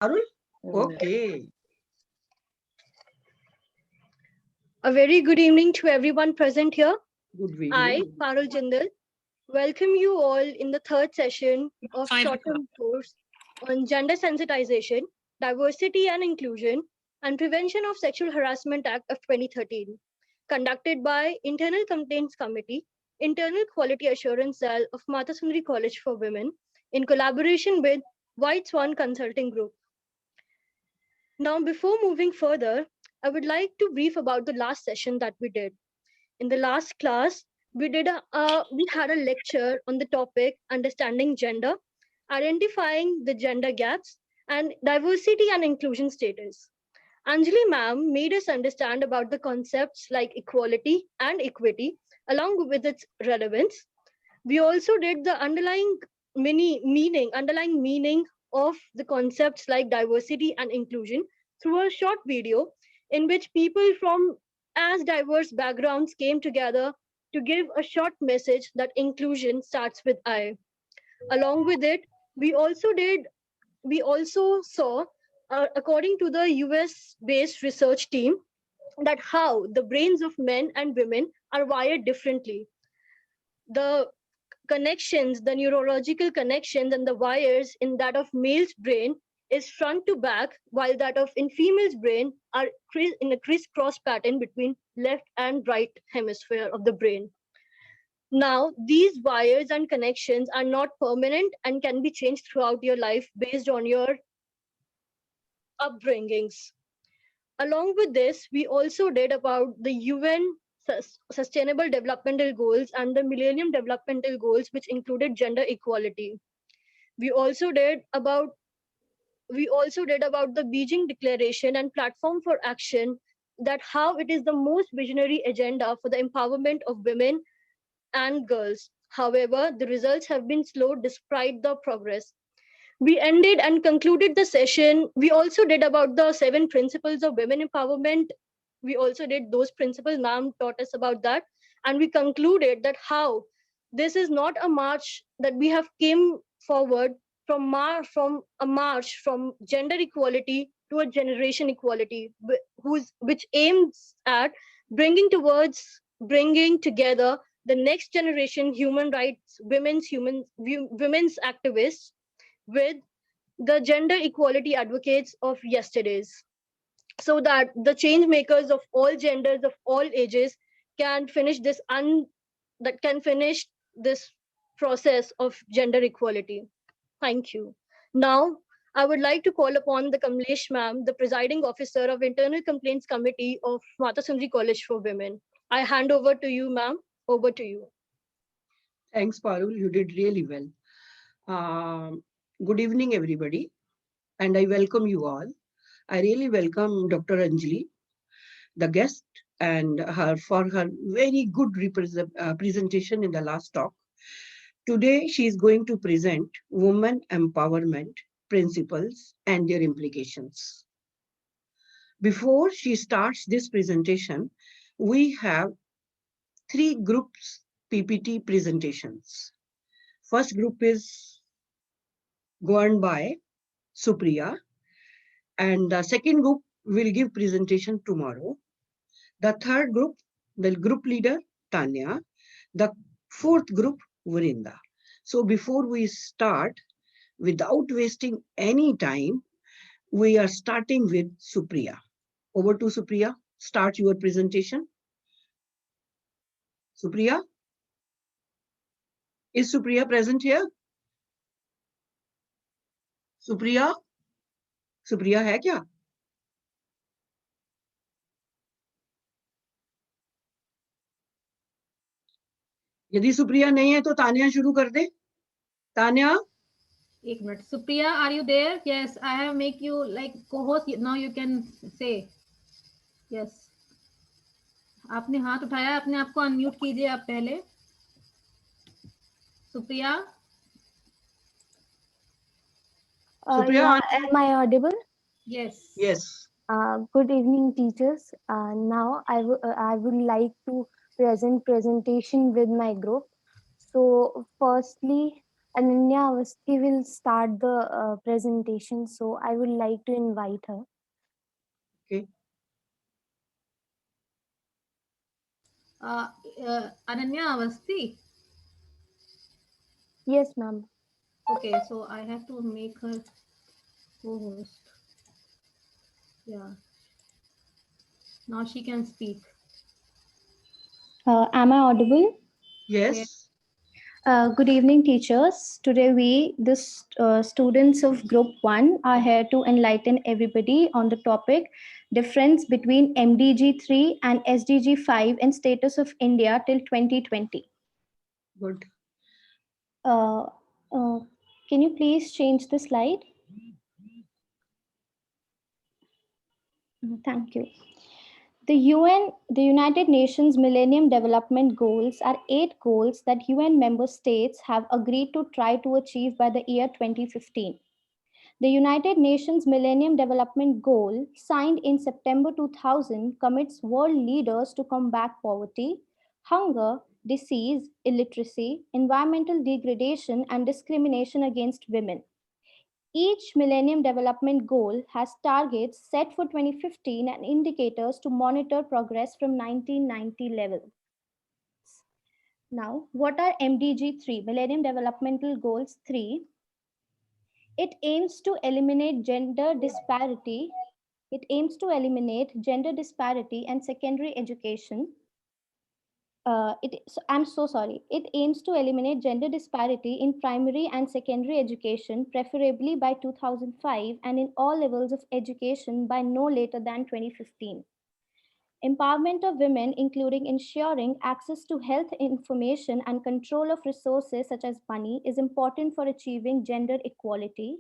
Parul? Okay. A very good evening to everyone present here. Good I, evening. Parul Jindal, welcome you all in the third session of short-term course on gender sensitization, diversity and inclusion, and prevention of sexual harassment act of 2013, conducted by Internal Complaints Committee, Internal Quality Assurance Cell of Mata Sundari College for Women, in collaboration with White Swan Consulting Group. Now, before moving further, I would like to brief about the last session that we did. In the last class, we had a lecture on the topic understanding gender, identifying the gender gaps, and diversity and inclusion status. Anjali ma'am made us understand about the concepts like equality and equity, along with its relevance. We also did the underlying meaning of the concepts like diversity and inclusion through a short video in which people from as diverse backgrounds came together to give a short message that inclusion starts with I. Along with it, we also saw, according to the US based research team, that how the brains of men and women are wired differently. The connections, the neurological connections and the wires in that of male's brain is front to back, while that of in female's brain are in a crisscross pattern between left and right hemisphere of the brain. Now, these wires and connections are not permanent and can be changed throughout your life based on your upbringings. Along with this, we also did about the UN Sustainable Developmental Goals and the Millennium Developmental Goals, which included gender equality. We also did about the Beijing Declaration and Platform for Action, that how it is the most visionary agenda for the empowerment of women and girls. However, the results have been slow despite the progress. We ended and concluded the session. We also did about the 7 principles of women empowerment. We also did those principles. Ma'am taught us about that. And we concluded that how this is not a march that we have came forward from a march from gender equality to a generation equality, which aims at bringing together the next generation human rights women's activists with the gender equality advocates of yesterday's, so that the change makers of all genders of all ages can finish this process of gender equality. Thank you. Now I would like to call upon the Kamlesh ma'am, the presiding officer of Internal Complaints Committee of Mata Sundari College for Women. I hand over to you, ma'am. Over to you. Thanks, Parul. You did really well. Good evening, everybody. And I welcome you all. I really welcome Dr. Anjali, the guest, and her for her very good presentation in the last talk. Today, she is going to present women empowerment principles and their implications. Before she starts this presentation, we have 3 groups PPT presentations. First group is governed by Supriya, and the second group will give presentation tomorrow. The third group, the group leader, Tanya. The fourth group, Vrinda. So before we start, without wasting any time, we are starting with Supriya. Over to Supriya. Start your presentation. Supriya? Is Supriya present here? Supriya? Supriya है क्या? यदि सुप्रिया नहीं है तो तानिया शुरू कर दे. तानिया? एक minute. Supriya, are you there? Yes, I have make you like co-host. Now you can say. Yes. आपने हाथ उठाया, अपने आप को अनम्यूट कीजिए आप पहले. Supriya? Yeah, am I audible? Yes. Yes. Good evening, teachers. Now I would like to presentation with my group. So, firstly, Ananya Avasthi will start the presentation, so I would like to invite her. Okay. Ananya Avasthi. Yes, ma'am. Okay, so I have to make her co-host. Yeah. Now she can speak. Am I audible? Yes. Good evening, teachers. Today we, the students of Group 1, are here to enlighten everybody on the topic difference between MDG 3 and SDG 5 and status of India till 2020. Good. Uh, uh, can you please change the slide? Thank you. The United Nations Millennium Development Goals are 8 goals that UN member states have agreed to try to achieve by the year 2015. The United Nations Millennium Development Goal, signed in September 2000, commits world leaders to combat poverty, hunger, disease, illiteracy, environmental degradation, and discrimination against women. Each Millennium Development Goal has targets set for 2015 and indicators to monitor progress from 1990 levels. Now, what are MDG 3, Millennium Developmental Goals 3? It aims to eliminate gender disparity. It aims to eliminate gender disparity and secondary education. I'm so sorry. It aims to eliminate gender disparity in primary and secondary education, preferably by 2005, and in all levels of education by no later than 2015. Empowerment of women, including ensuring access to health information and control of resources such as money, is important for achieving gender equality,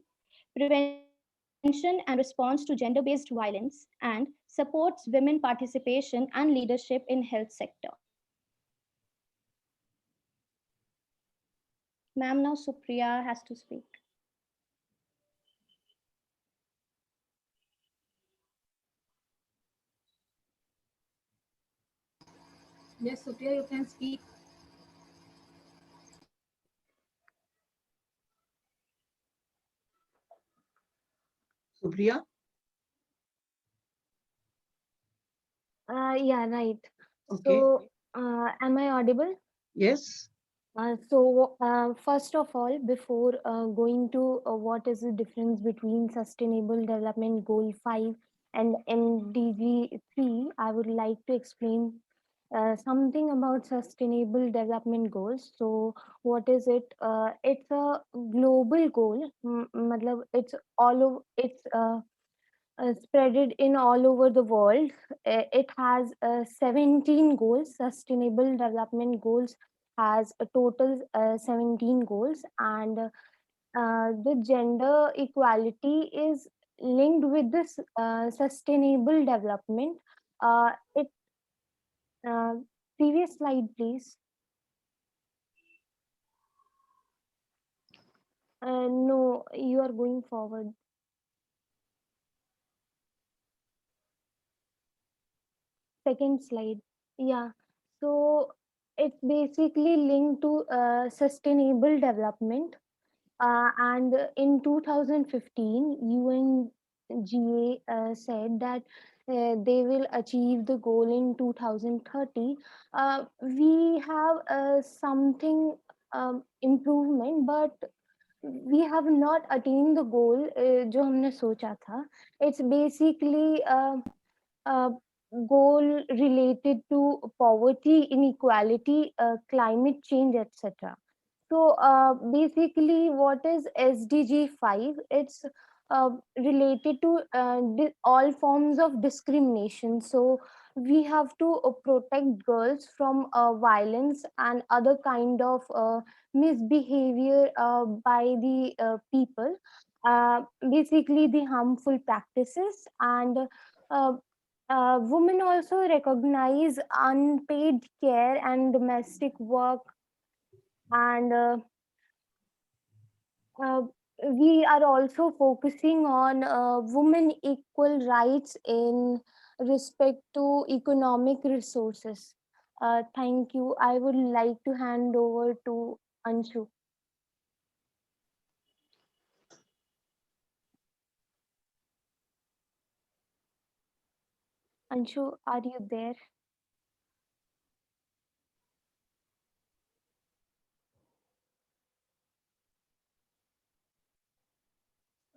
prevention and response to gender based violence, and supports women participation and leadership in health sector. Ma'am, now Supriya has to speak. Yes, Supriya, you can speak. Supriya? Yeah, right. Okay. So, am I audible? Yes. First of all, before going to what is the difference between Sustainable Development Goal 5 and MDG 3, I would like to explain something about Sustainable Development Goals. So, what is it? It's a global goal. Matlab, it's all over. It's spread it in all over the world. It has 17 goals. Sustainable Development Goals has a total 17 goals, and the gender equality is linked with this sustainable development. It uh, Previous slide, please. No, you are going forward. Second slide. Yeah. So it's basically linked to sustainable development. And in 2015, UNGA said that they will achieve the goal in 2030. We have something improvement, but we have not attained the goal जो हमने सोचा था. It's basically a goal related to poverty, inequality, climate change, etc. So basically, what is SDG 5? It's related to all forms of discrimination. So we have to protect girls from violence and other kind of misbehavior by the people. Basically, the harmful practices, and women also recognize unpaid care and domestic work, and uh, we are also focusing on women equal rights in respect to economic resources. Thank you. I would like to hand over to Anshu. Anshu, are you there?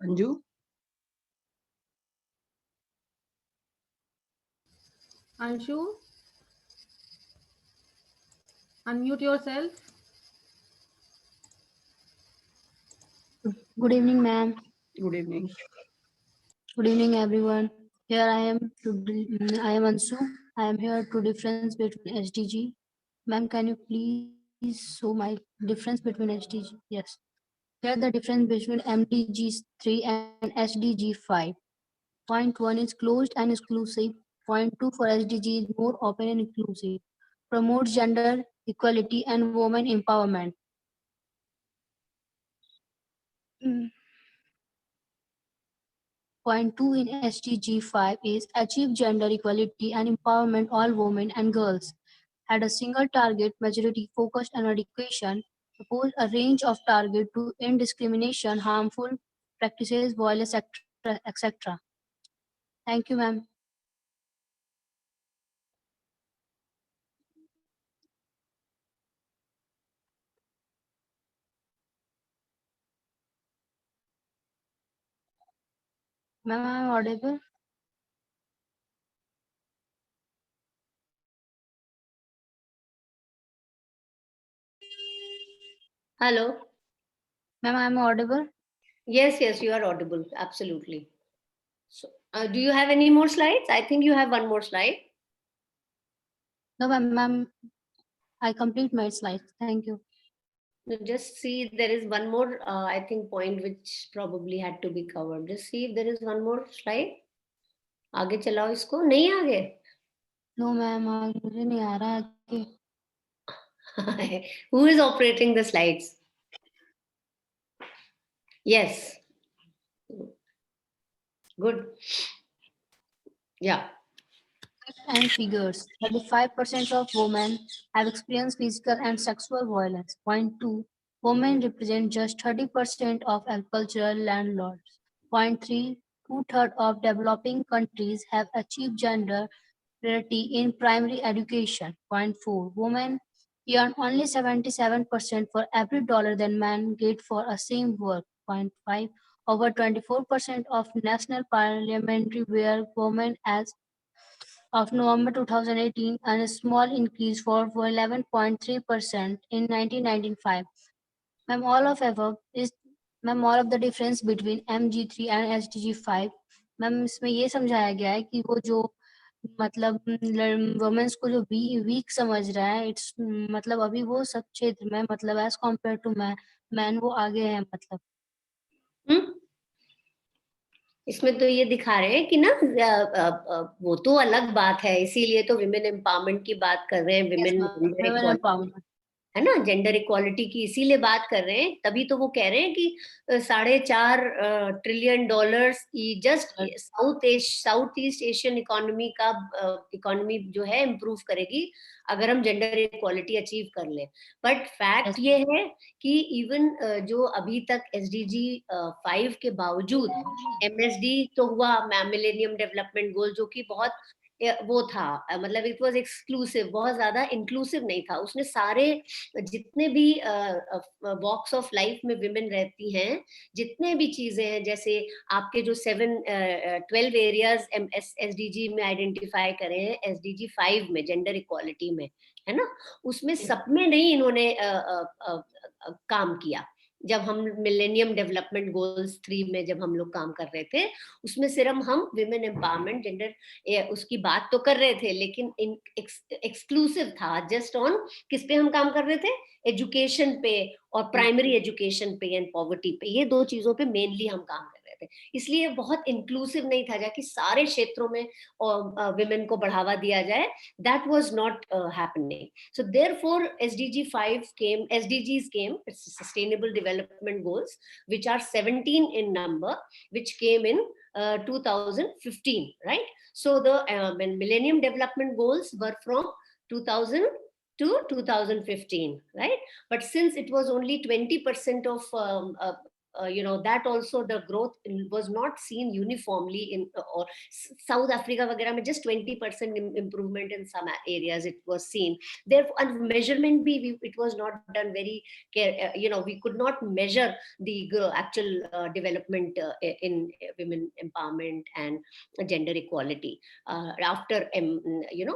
Anju? Anshu, unmute yourself. Good evening, ma'am. Good evening. Good evening, everyone. Here I am. I am Ansu. I am here to difference between SDG. Ma'am, can you please show my difference between SDG? Yes. Here the difference between MDG 3 and SDG 5. Point 1 is closed and exclusive. Point 2 for SDG is more open and inclusive. Promotes gender equality and women empowerment. Mm. Point 2 in SDG 5 is achieve gender equality and empowerment all women and girls. Had a single target, majority focused on education, proposed a range of targets to end discrimination, harmful practices, violence, etc. Thank you, ma'am. Ma'am, I'm audible? Hello. Ma'am, I'm audible? Yes, yes, you are audible. Absolutely. So, do you have any more slides? I think you have one more slide. No, ma'am, I complete my slides. Thank you. No, just see there is one more, I think, point which probably had to be covered. Just see if there is one more slide. आगे चलाओ इसको. नहीं आगे. No, ma'am, मुझे नहीं आ रहा आगे. Who is operating the slides? Yes. Good. Yeah. And figures. 35% of women have experienced physical and sexual violence. Point 2. Women represent just 30% of agricultural landlords. Point 3. Two-thirds of developing countries have achieved gender parity in primary education. Point 4. Women earn only 77% for every dollar that men get for a same work. Point 5. Over 24% of national parliamentary were women as of November 2018 and a small increase for 11.3% in 1995. Ma'am, all of above is ma'am all of the difference between MG3 and SDG5. Ma'am इसमें ये समझाया गया है कि वो जो मतलब women's को जो वीक समझ रहा है इट्स मतलब अभी वो सब क्षेत्र में मतलब एज कम्पेयर टू मैन वो आगे है मतलब इसमें तो ये दिखा रहे हैं कि ना वो तो अलग बात है, इसीलिए तो विमेन एम्पावरमेंट की बात कर रहे हैं. विमेन है ना, जेंडर इक्वालिटी की इसीलिए बात कर रहे हैं. तभी तो वो कह रहे हैं कि $4.5 trillion just south east Asian economy जो है इम्प्रूव करेगी अगर हम जेंडर इक्वालिटी अचीव कर ले. बट फैक्ट ये है कि इवन जो अभी तक SDG 5 के बावजूद MSD तो हुआ, मिलेनियम डेवलपमेंट गोल, जो कि बहुत वो था, मतलब इट वाज एक्सक्लूसिव, बहुत ज्यादा इंक्लूसिव नहीं था. उसने सारे जितने भी वॉक्स ऑफ लाइफ में विमेन रहती हैं, जितने भी चीजें हैं, जैसे आपके जो 12 एरियाज SDG में आइडेंटिफाई करे हैं, SDG 5 में जेंडर इक्वालिटी में, है ना, उसमें सब में नहीं इन्होंने काम किया. जब हम मिलेनियम डेवलपमेंट गोल्स 3 में जब हम लोग काम कर रहे थे, उसमें सिर्फ हम विमेन एम्पावरमेंट जेंडर उसकी बात तो कर रहे थे, लेकिन एक्सक्लूसिव था जस्ट ऑन किस पे हम काम कर रहे थे, एजुकेशन पे और प्राइमरी एजुकेशन पे एंड पॉवर्टी पे. ये दो चीजों पे मेनली हम काम कर रहे थे. इसलिए बहुत इंक्लूसिव नहीं था जाकि सारे क्षेत्रों में विमेन को बढ़ावा दिया जाए. That was not happening. So therefore SDGs came, it's sustainable development goals, which are 17 in number, which came in 2015, right? So the millennium development goals were from 2000 to 2015, right? But since it was only 20% of that also the growth was not seen uniformly in or South Africa वगैरह में just 20% improvement in some areas it was seen. Therefore, and measurement it was not done very care. We could not measure the actual development in women empowerment and gender equality after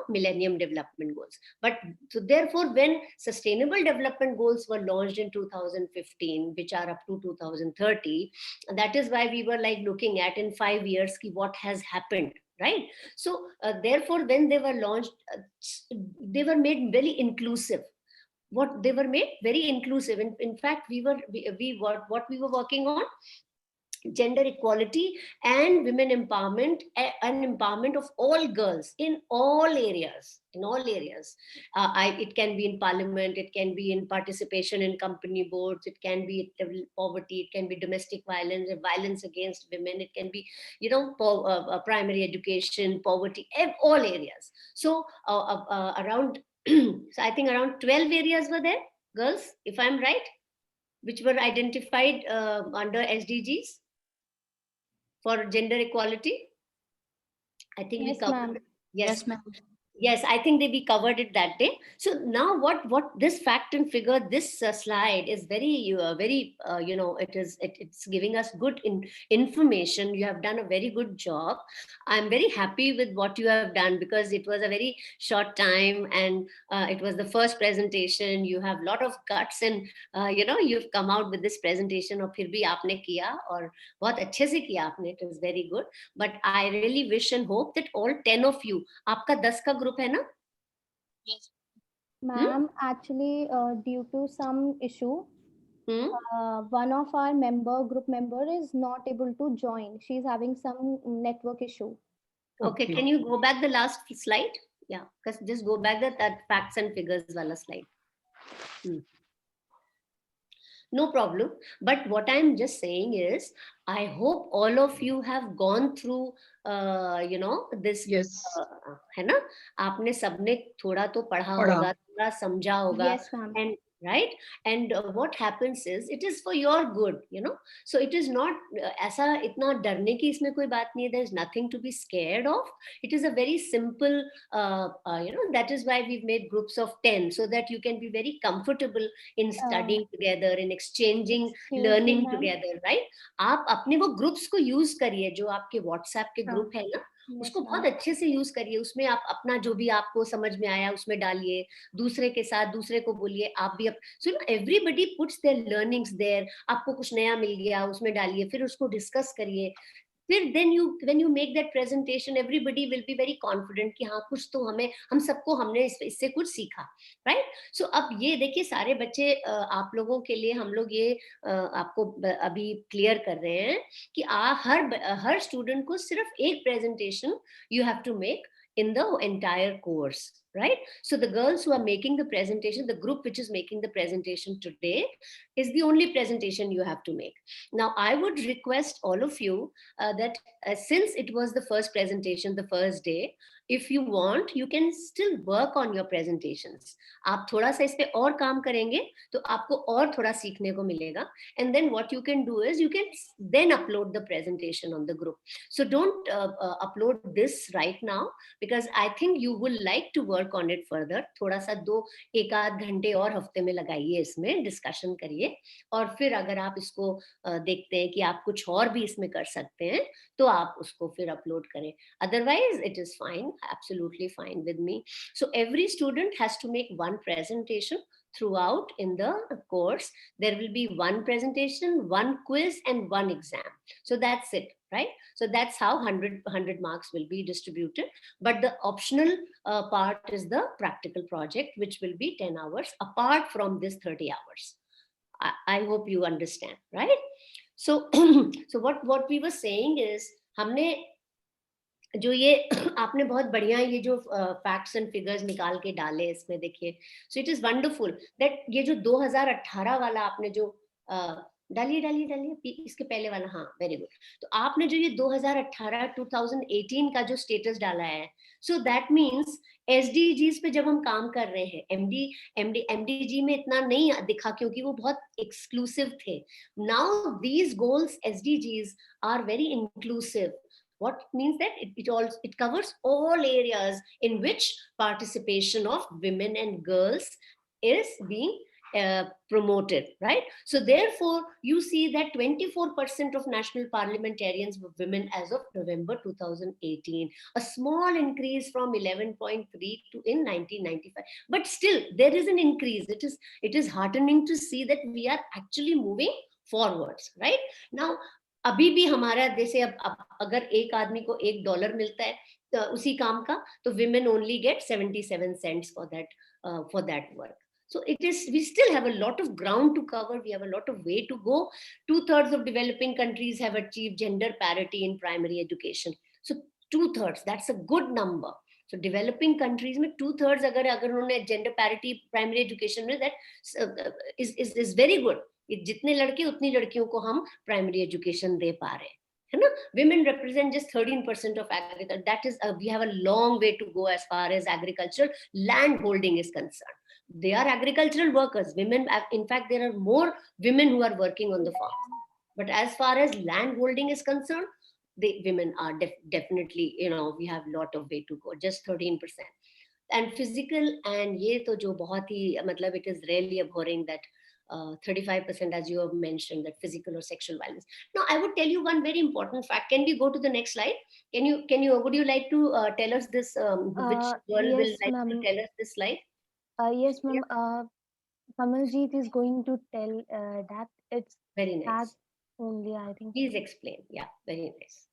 Millennium Development Goals. But so therefore, when Sustainable Development Goals were launched in 2015, which are up to 2030, that is why we were like looking at in 5 years what has happened, right? So therefore, when they were launched, they were made very inclusive. What they were made very inclusive. In fact, what we were working on, gender equality and women empowerment and empowerment of all girls in all areas. It can be in parliament, it can be in participation in company boards, it can be poverty, it can be domestic violence against women, it can be primary education, poverty, all areas. So around so I think around 12 areas were there, girls, if I'm right, which were identified under SDGs for gender equality. I think Yes, we covered. ma'am. Yes, ma'am. Yes, I think we covered it that day. So now what this fact and figure, this slide is very, it's giving us good information. You have done a very good job. I'm very happy with what you have done because it was a very short time and it was the first presentation. You have a lot of guts and, you've come out with this presentation और फिर भी आपने किया और बहुत अच्छे से किया आपने. It is very good. But I really wish and hope that all 10 of you, आपका 10 का ग्रुप है ना? Yes. Ma'am, actually, due to some issue, one of our group member is not able to join. She's having some network issue. Okay, can you go back the last slide? Yeah, because just go back that facts and figures wala slide. No problem. But what I'm just saying is, I hope all of you have gone through, this. Yes. है ना? आपने सबने थोड़ा तो पढ़ा होगा, थोड़ा समझा होगा. Yes, ma'am. And right? And what happens is, it is for your good, So it is not ऐसा इतना डरने की इसमें कोई बात नहीं है. There is nothing to be scared of. It is a very simple, that is why we've made groups of 10 so that you can be very comfortable in studying together, in exchanging, learning together, right? आप अपने वो groups को use करिए जो आपके WhatsApp के group है ना, उसको बहुत अच्छे से यूज करिए. उसमें आप अपना जो भी आपको समझ में आया उसमें डालिए, दूसरे के साथ दूसरे को बोलिए. आप भी so everybody puts their learnings there. आपको कुछ नया मिल गया उसमें डालिए, फिर उसको डिस्कस करिए. फिर when you make that presentation, everybody will be very confident कि हाँ कुछ तो हम सबको हमने इससे कुछ सीखा, right? So अब ये देखिए सारे बच्चे आप लोगों के लिए हम लोग ये आपको अभी क्लियर कर रहे हैं कि हर स्टूडेंट को सिर्फ एक presentation you have to make in the entire course, right? So the girls who are making the presentation, the group which is making the presentation today, is the only presentation you have to make. Now, I would request all of you that since it was the first presentation, the first day, if you want, you can still work on your presentations. आप थोड़ा सा इस पे और काम करेंगे तो आपको और थोड़ा सीखने को मिलेगा. And then what you can do is you can then upload the presentation on the group. So don't upload this right now because I think you will like to work on it further. थोड़ा सा एक आध घंटे और हफ्ते में लगाइए, इसमें डिस्कशन करिए और फिर अगर आप इसको देखते हैं कि आप कुछ और भी इसमें कर सकते हैं तो आप उसको फिर अपलोड करें. Otherwise, it is fine, absolutely fine with me. So every student has to make one presentation throughout in the course. There will be one presentation, one quiz, and one exam. So that's it, right? So that's how 100 marks will be distributed. But the optional part is the practical project, which will be 10 hours apart from this 30 hours. I hope you understand, right? So, what we were saying is, हमने जो ये आपने बहुत बढ़िया ये जो facts and figures निकाल के डाले इसमें देखिए. So it is wonderful that ये जो 2018 वाला आपने जो डालिए इसके पहले वाला, हाँ वेरी गुड। तो आपने जो ये 2018 का जो स्टेटस डाला है, सो दैट मीन्स एसडीजीज पे जब हम काम कर रहे हैं, एमडीजी में इतना नहीं दिखा क्योंकि वो बहुत एक्सक्लूसिव थे। Now these goals SDGs are very inclusive. What means that it covers all areas in which participation of women and girls is being promoted, right? So therefore you see that 24% of national parliamentarians were women as of November 2018, a small increase from 11.3 to in 1995, but still there is an increase. It is heartening to see that we are actually moving forwards, right? Now अभी भी हमारा जैसे अब अगर एक आदमी को $1 मिलता है तो उसी काम का, तो women only get 77 cents for that work. So we still have a lot of ground to cover. We have a lot of way to go. 2/3 of developing countries have achieved gender parity in primary education. So 2/3, that's a good number. So developing countries में 2/3 अगर उन्होंने gender parity primary education में, that is very good. जितने लड़के उतनी लड़कियों को हम प्राइमरी एजुकेशन दे पा रहे हैं, है ना? Women represent just 13% of agriculture. That is, we have a long way to go as far as agricultural land holding is concerned. They are agricultural workers. Women, in fact, there are more women who are working on the farm. But as far as land holding is concerned, women are definitely, we have a lot of way to go, just 13%. And physical, and ये तो जो बहुत ही मतलब, it is really abhorring that 35%, as you have mentioned, that physical or sexual violence. Now, I would tell you one very important fact. Can we go to the next slide? Would you like to tell us this? Which girl yes, will like ma'am. to tell us this slide? Yes, ma'am. Kamaljeet is going to tell that it's very nice. that only, I think. Please explain. Yeah, very nice.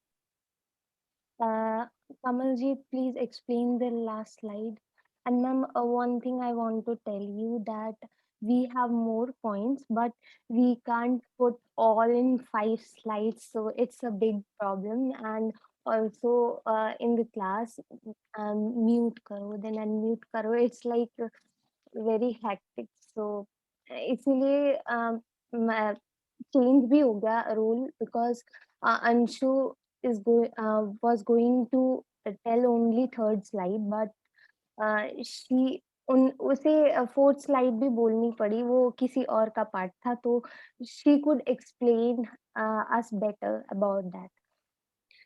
Kamaljeet, please explain the last slide. And ma'am, one thing I want to tell you that we have more points, but we can't put all in 5 slides, so it's a big problem. And also in the class, mute karo, then unmute karo. It's like very hectic. So इसलिए change भी हो गया rule, because Anshu was going to tell only 3rd slide, but उसे 4th slide भी बोलनी पड़ी, वो किसी और का पार्ट था, तो she could explain us better about that.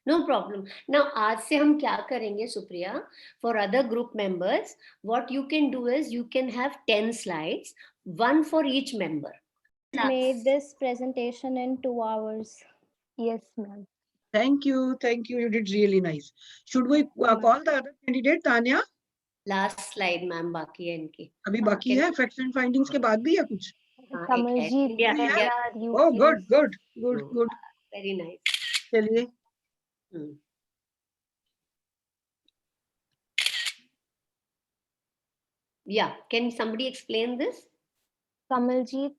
No problem. Now, आज से हम क्या करेंगे, Supriya? For other group members, what you can do is you can have 10 slides, one for each member. Made this presentation in 2 hours. Yes, ma'am. Thank you. You did really nice. Should we call the other candidate, Tanya? Last slide, ma'am, बाकी है इनकी. अभी बाकी है facts and findings के बाद भी है कुछ? Kamaljeet, oh, good. Very nice. चलिए. Yeah, can somebody explain this? Kamaljeet.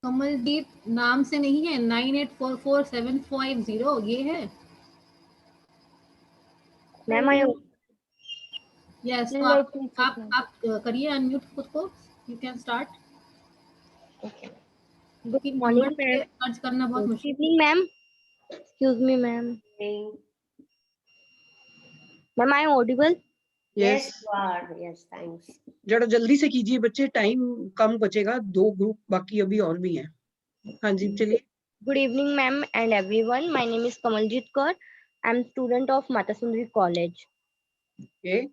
Kamaljeet नाम से नहीं है, 984475 ये है. मैम आई यस, तो आप करिए अनम्यूट खुद को. You can start. Good morning ma'am. Search करना बहुत मुश्किल. Good evening ma'am. Excuse me ma'am. Ma'am I am audible? Yes, you are. Yes, thanks. जरा जल्दी से कीजिए बच्चे, टाइम कम बचेगा, 2 ग्रुप बाकी अभी और भी हैं. हाँ जी, चलिए. Good evening, ma'am and everyone. My name is Kamaljeet Kaur. I'm student of Mata Sundari College. Okay.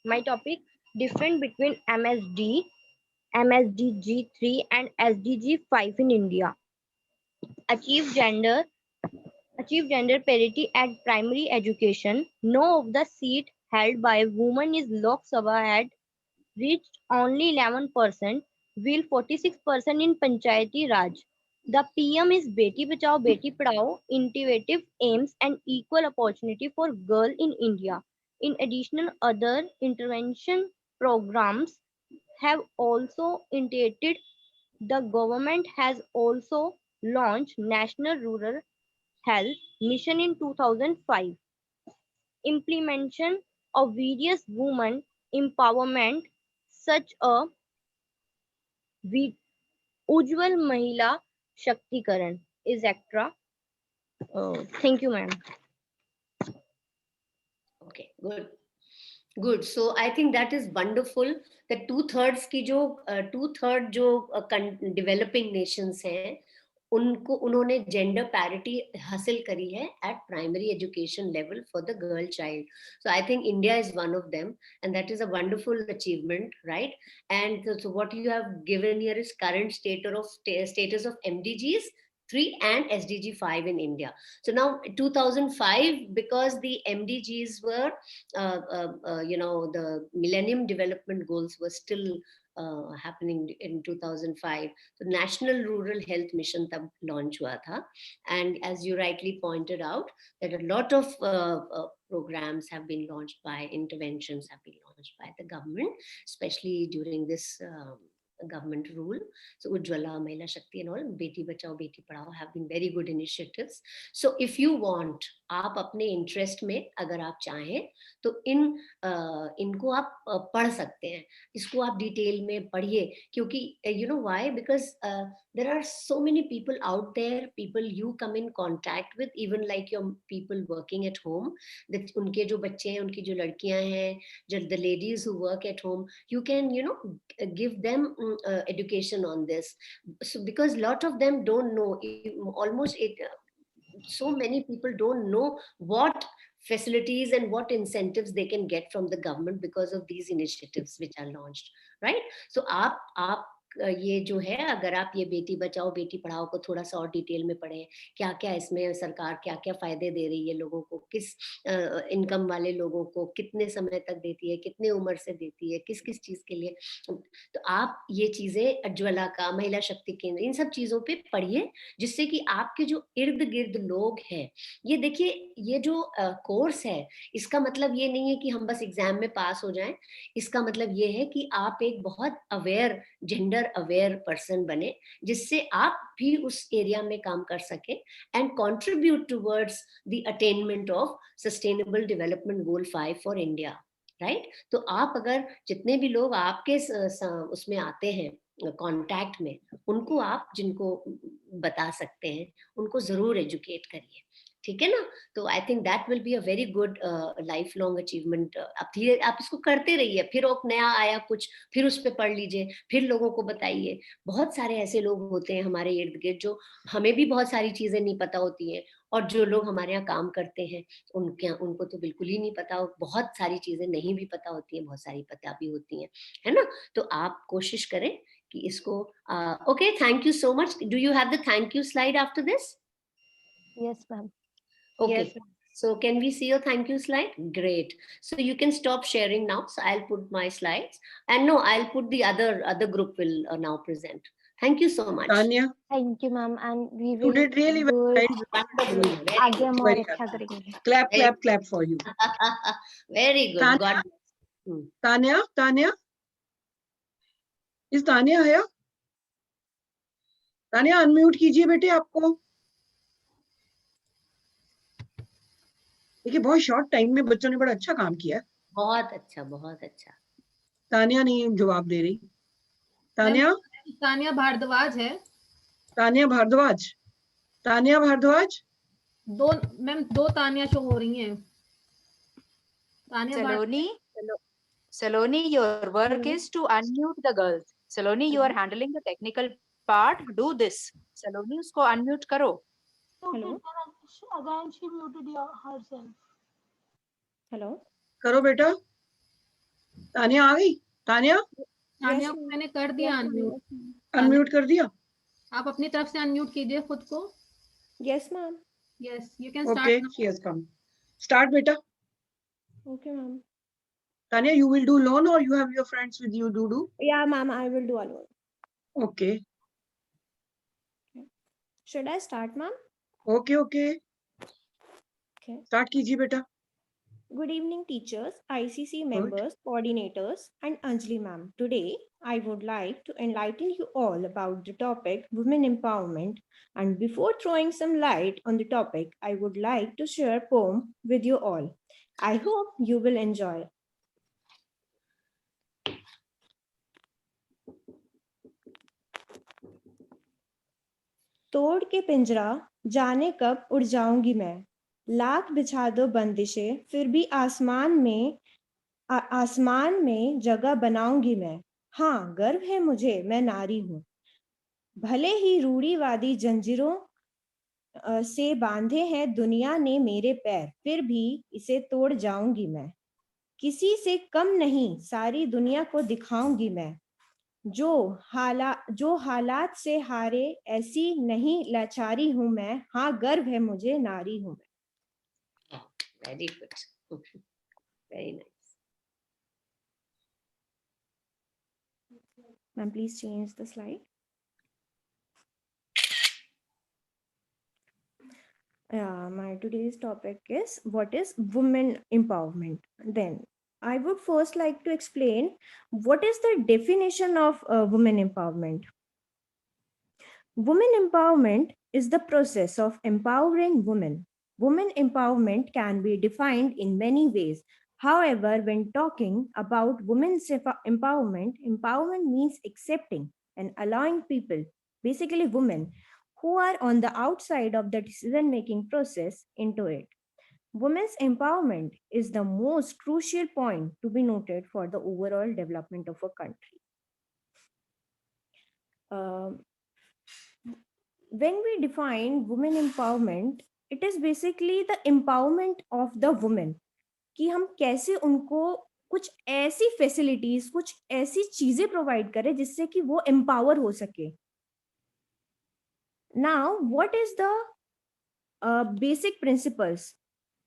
My topic: difference between MSD, MSDG3 and SDG5 in India. Achieve gender parity at primary education. No of the seat held by women is Lok Sabha had reached only 11%, while 46% in Panchayati Raj. The PM is Beti Bachao Beti Padhao, innovative aims and equal opportunity for girls in India. In addition, other intervention programs have also integrated. The government has also launched National Rural Health Mission in 2005. Implementation of various women empowerment such a Ujjwal Mahila Shaktikaran is extra. Thank you, ma'am. Okay, good. Good. So I think that is wonderful that two-thirds की जो two-third जो developing nations हैं उनको उन्होंने gender parity हासिल करी है at primary education level for the girl child. So I think India is one of them, and that is a wonderful achievement, right? And so what you have given here is current status of MDGs 3 and SDG 5 in India. So now 2005, because the MDGs were, the Millennium Development Goals were still happening in 2005. So National Rural Health Mission tab launch hua tha. And as you rightly pointed out, that a lot of programs have been launched by, interventions have been launched by the government, especially during this government rule. So Ujjwala, Mahila Shakti and all, Beti Bachao, Beti Padhao have been very good initiatives. So if you want, आप अपने interest में अगर आप चाहें तो इनको आप पढ़ सकते हैं, इसको आप डिटेल में पढ़िए, क्योंकि you know why? Because there are so many people out there, people you come in contact with, even like your people working at home, that उनके जो बच्चे हैं, उनकी जो लड़कियां हैं, जो the ladies who work at home, you can give them education on this. So because lot of them don't know, so many people don't know what facilities and what incentives they can get from the government because of these initiatives which are launched, right? So आप ये जो है, अगर आप ये बेटी बचाओ बेटी पढ़ाओ को थोड़ा सा और डिटेल में पढ़ें, क्या क्या इसमें सरकार क्या क्या फायदे दे रही है लोगों को, किस इनकम वाले लोगों को कितने समय तक देती है, कितने उम्र से देती है, किस किस चीज के लिए, तो आप ये चीजें उज्ज्वला का, महिला शक्ति केंद्र, इन सब चीजों पे पढ़िए, जिससे कि आपके जो इर्द गिर्द लोग हैं, ये देखिए, ये जो कोर्स है, इसका मतलब ये नहीं है कि हम बस एग्जाम में पास हो जाएं, इसका मतलब ये है कि आप एक बहुत अवेयर, जेंडर अवेयर पर्सन बने, जिससे आप भी उस एरिया में काम कर सके and contribute towards the attainment of sustainable development goal 5 for India, right? तो आप अगर जितने भी लोग आपके उसमें आते हैं कांटेक्ट में, उनको आप जिनको बता सकते हैं उनको जरूर एजुकेट करिए, ठीक है ना? तो I think that will be a very good life long achievement. आप धीरे आप इसको करते रहिए, फिर एक नया आया कुछ, फिर उस पर पढ़ लीजिए, फिर लोगों को बताइए। बहुत सारे ऐसे लोग होते हैं हमारे इर्द गिर्द जो हमें भी बहुत सारी चीजें नहीं पता होती हैं, और जो लोग हमारे यहाँ काम करते हैं उनको तो बिल्कुल ही नहीं पता, बहुत सारी चीजें नहीं भी पता होती हैं, बहुत सारी पता भी होती हैं, है ना? तो आप कोशिश करें कि इसको okay, thank you so much. Do you have the thank you slide after this? Yes, ma'am. Okay. Yes. So can we see your thank you slide? Great. So you can stop sharing now. So I'll put my slides, and no, I'll put the other group will now present. Thank you so much. Tanya, Thank you, ma'am. And we you will did really well. do it. Wonderful. Very आगे good. हम और Very अच्छा happy. करेंगे. Clap, Very clap, clap for you. Very good. Tanya? God bless. Tanya, is Tanya here? Tanya, unmute कीजिए बेटे आपको। देखिए, बहुत शॉर्ट टाइम में बच्चों ने बड़ा अच्छा काम किया है। बहुत अच्छा, बहुत अच्छा। तानिया नहीं जवाब दे रही। तानिया? तानिया भारद्वाज है। तानिया भारद्वाज? तानिया भारद्वाज? दो तानिया शो हो रही हैं। Saloni, your work is to unmute the girls. Saloni, you are handling the technical part. Do this. Saloni, उसको unmute करो. Hello. Again, she muted herself. Hello. करो बेटा। तानिया आ गई? तानिया तानिया को मैंने कर दिया अनम्यूट। अनम्यूट कर दिया? आप अपनी तरफ से अनम्यूट कीजिए खुद को। Yes, ma'am. Yes, you can start. Okay, she has come. Start बेटा। Okay, ma'am. Tanya, you will do alone or you have your friends with you? Do? Yeah, ma'am, I will do alone. Okay. Should I start, ma'am? Okay. Okay. Start कीजिए बेटा। Good evening, teachers, ICC members, coordinators, and Anjali ma'am. Today, I would like to enlighten you all about the topic women empowerment. And before throwing some light on the topic, I would like to share a poem with you all. I hope you will enjoy. तोड़ के पिंजरा जाने कब उड़ जाऊंगी मैं, लाख बिछा दो बंदिशें फिर भी आसमान में जगह बनाऊंगी मैं। हाँ, गर्व है मुझे, मैं नारी हूँ। भले ही रूढ़िवादी जंजीरों से बांधे हैं दुनिया ने मेरे पैर, फिर भी इसे तोड़ जाऊंगी मैं। किसी से कम नहीं, सारी दुनिया को दिखाऊंगी मैं। जो हालात से हारे, ऐसी नहीं लाचारी हूं मैं। हाँ, गर्व है मुझे, नारी हूं मैं। Very good, very nice. Ma'am, please change the slide. My today's topic is what is women empowerment. Then I would first like to explain what is the definition of women empowerment. Women empowerment is the process of empowering women. Women empowerment can be defined in many ways. However, when talking about women's empowerment, empowerment means accepting and allowing people, basically women, who are on the outside of the decision making process into it. Women's empowerment is the most crucial point to be noted for the overall development of a country. When we define women empowerment, it is basically the empowerment of the women, कि हम कैसे उनको कुछ ऐसी facilities, कुछ ऐसी चीजें provide करें जिससे कि वो एम्पावर हो सके. Now, what is the basic principles?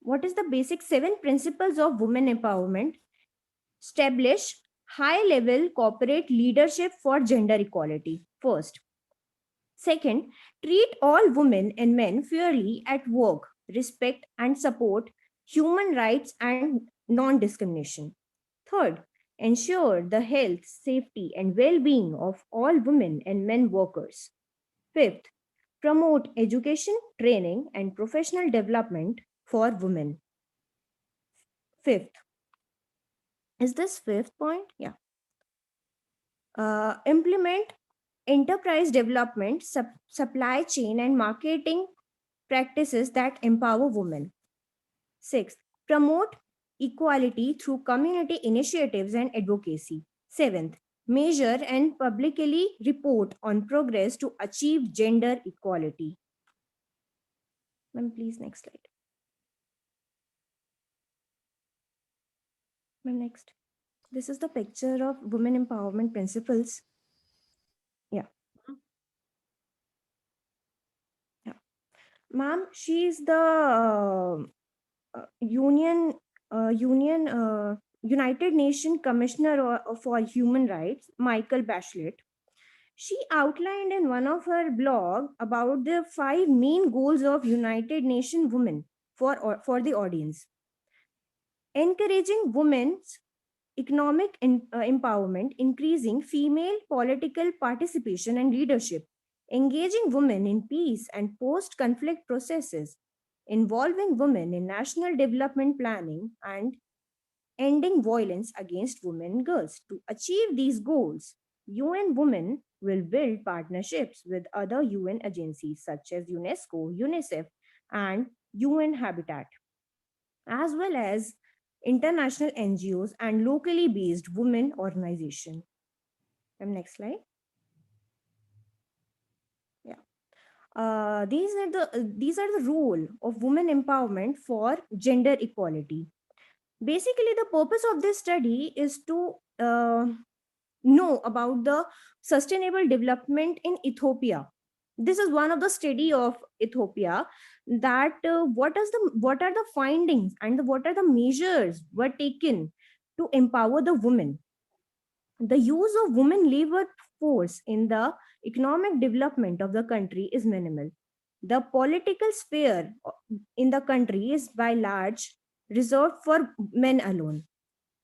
What is the basic 7 principles of women empowerment? Establish high-level corporate leadership for gender equality. First. Second, treat all women and men fairly at work, respect and support human rights and non-discrimination. Third, ensure the health, safety, and well-being of all women and men workers. Fifth, promote education, training, and professional development for women. Fifth, is this fifth point? Yeah. Implement enterprise development, supply chain, and marketing practices that empower women. Sixth, promote equality through community initiatives and advocacy. Seventh, measure and publicly report on progress to achieve gender equality. Ma'am, please, next slide. Ma'am, next. This is the picture of women empowerment principles. Yeah. Yeah. Ma'am, she is the United Nations Commissioner for Human Rights, Michael Bachelet. She outlined in one of her blog about the 5 main goals of United Nations Women for the audience. Encouraging women's economic empowerment, increasing female political participation and leadership, engaging women in peace and post-conflict processes, involving women in national development planning, and ending violence against women and girls. To achieve these goals, UN Women will build partnerships with other UN agencies such as UNESCO, UNICEF, and UN Habitat, as well as international NGOs and locally based women organizations. Next slide. Yeah. These are the role of women empowerment for gender equality. Basically, the purpose of this study is to know about the sustainable development in Ethiopia. This is one of the study of Ethiopia, that what are the findings and what are the measures were taken to empower the women. The use of women labor force in the economic development of the country is minimal. The political sphere in the country is by large reserved for men alone.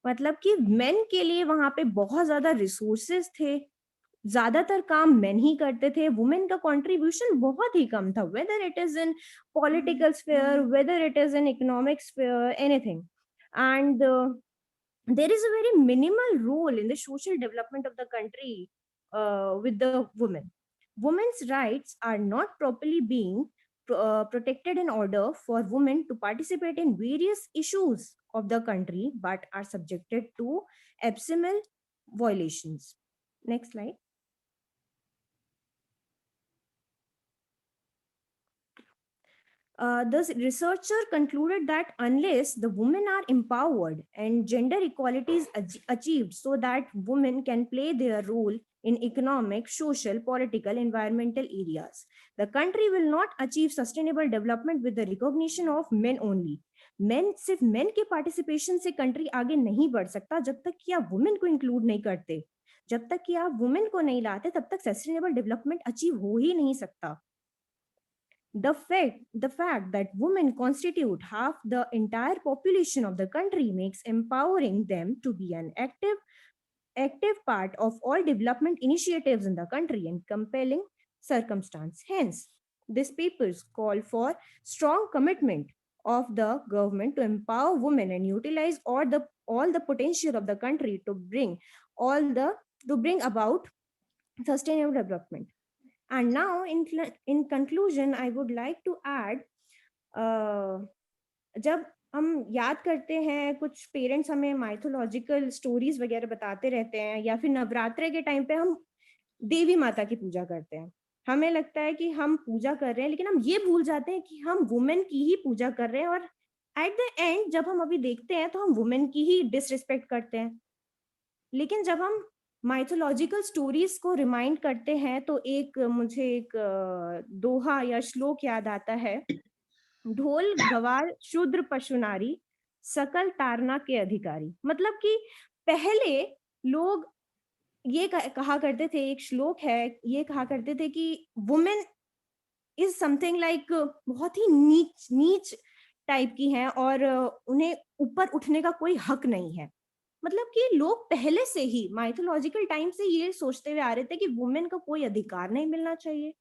मतलब कि main के लिए वहां पे बहुत ज्यादा resources थे, ज्यादातर काम मेन ही करते थे, वुमेन का कंट्रीब्यूशन बहुत ही कम था, whether it is in political sphere, whether it is in economic sphere, anything. And there is a very minimal role in the social development of the country with the women. women's rights are not properly being protected in order for women to participate in various issues of the country, but are subjected to abysmal violations. Next slide. The researcher concluded that unless the women are empowered and gender equality is achieved so that women can play their role in economic, social, political, environmental areas, the country will not achieve sustainable development with the recognition of men only. Men, सिर्फ men के participation से country आगे नहीं बढ़ सकता जब तक कि आप women को include नहीं करते. जब तक कि आप women को नहीं लाते तब तक sustainable development achieve हो ही नहीं सकता. The fact that women constitute half the entire population of the country makes empowering them to be an active part of all development initiatives in the country and compelling circumstance. Hence, these papers call for strong commitment of the government to empower women and utilize all the potential of the country to bring about sustainable development. And now, in conclusion, I would like to add, जब हम याद करते हैं कुछ parents हमें mythological stories वगैरह बताते रहते हैं, या फिर नवरात्रे के टाइम पे हम देवी माता की पूजा करते हैं, हमें लगता है कि हम पूजा कर रहे हैं, लेकिन हम ये भूल जाते हैं कि हम वुमेन की ही पूजा कर रहे हैं, और एट द एंड जब हम अभी देखते हैं तो हम वुमेन की ही डिसरिस्पेक्ट करते हैं. लेकिन जब हम माइथोलॉजिकल स्टोरीज को रिमाइंड करते हैं तो मुझे एक दोहा या श्लोक याद आता है. ढोल गवार शूद्र पशु नारी सकल तारना के अधिकारी. मतलब कि पहले लोग ये कहा करते थे, एक श्लोक है, ये कहा करते थे कि वुमेन इज समथिंग लाइक बहुत ही नीच टाइप की हैं और उन्हें ऊपर उठने का कोई हक नहीं है. मतलब कि लोग पहले से ही माइथोलॉजिकल टाइम से ये सोचते हुए आ रहे थे कि वुमेन को कोई अधिकार नहीं मिलना चाहिए.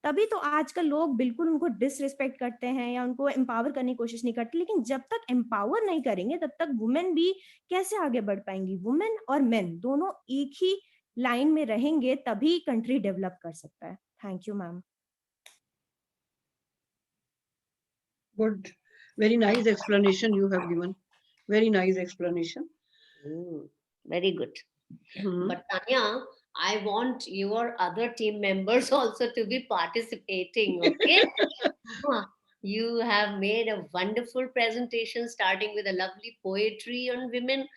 तभी तो आजकल लोग बिल्कुल उनको डिसरिस्पेक्ट करते हैं या उनको एम्पावर करने की कोशिश नहीं करते. लेकिन जब तक एम्पावर नहीं करेंगे तब तक वुमेन भी कैसे आगे बढ़ पाएंगी. वुमेन और मेन दोनों एक ही लाइन में रहेंगे तभी कंट्री डेवलप कर सकता है. Thank you ma'am. Good, very nice explanation you have given. Very nice explanation. Very good. But Tanya, I want your other team members also to be participating, okay? You have made a wonderful presentation starting with a lovely poetry on women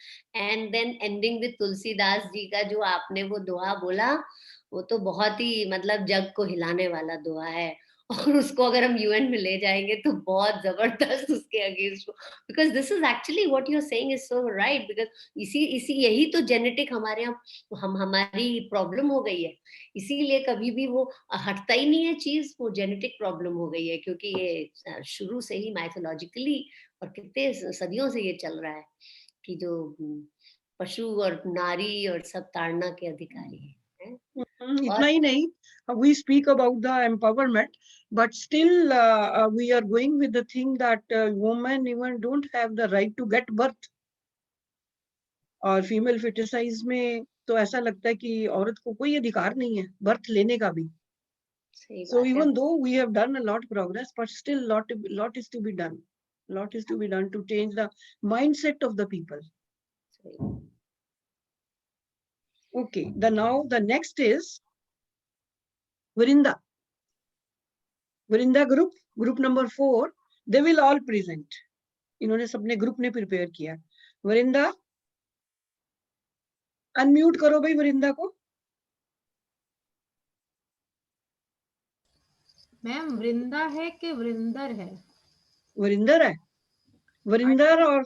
and then ending with Tulsidas ji का जो आपने वो दोहा बोला, वो तो बहुत ही मतलब जग को हिलाने वाला दोहा है. और उसको अगर हम यूएन में ले जाएंगे तो बहुत जबरदस्त उसके against, because this is actually what you are saying is so right. Because इसी यही तो जेनेटिक हमारे यहाँ हमारी प्रॉब्लम हो गई है. इसीलिए कभी भी वो हटता ही नहीं है चीज, वो जेनेटिक प्रॉब्लम हो गई है, क्योंकि ये शुरू से ही माइथोलॉजिकली और कितने सदियों से ये चल रहा है कि जो पशु और नारी और सब ताड़ना के अधिकारी है. इतना ही नहीं, we speak about the empowerment, but still we are going with the thing that women even don't have the right to get birth. और फीमेल फिटिसाइज में तो ऐसा लगता है कि औरत को कोई अधिकार नहीं है बर्थ लेने का भी. So even though we have done a lot of progress, but still lot is to be done. Lot is to be done to change the mindset of the people. Okay, now the next is Vrinda. Vrinda group number 4, they will all present. इन्होंने सबने group ने prepare किया. Varinda unmute करो भाई वरिंदा को. Ma'am वृंदा है कि वरिंदर है? वरिंदर है. वरिंदर और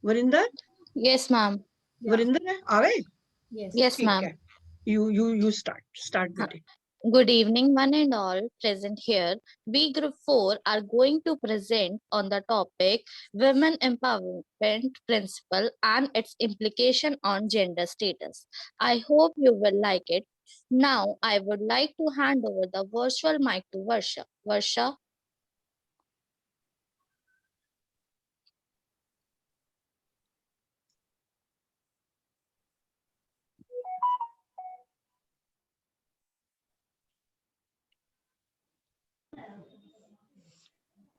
वरिंदर. Yes ma'am. वरिंदर है. आ गए? Yes ma'am. You start with it. Good evening one and all present here. We group 4 are going to present on the topic women empowerment principle and its implication on gender status. I hope you will like it. Now I would like to hand over the virtual mic to Varsha. Varsha.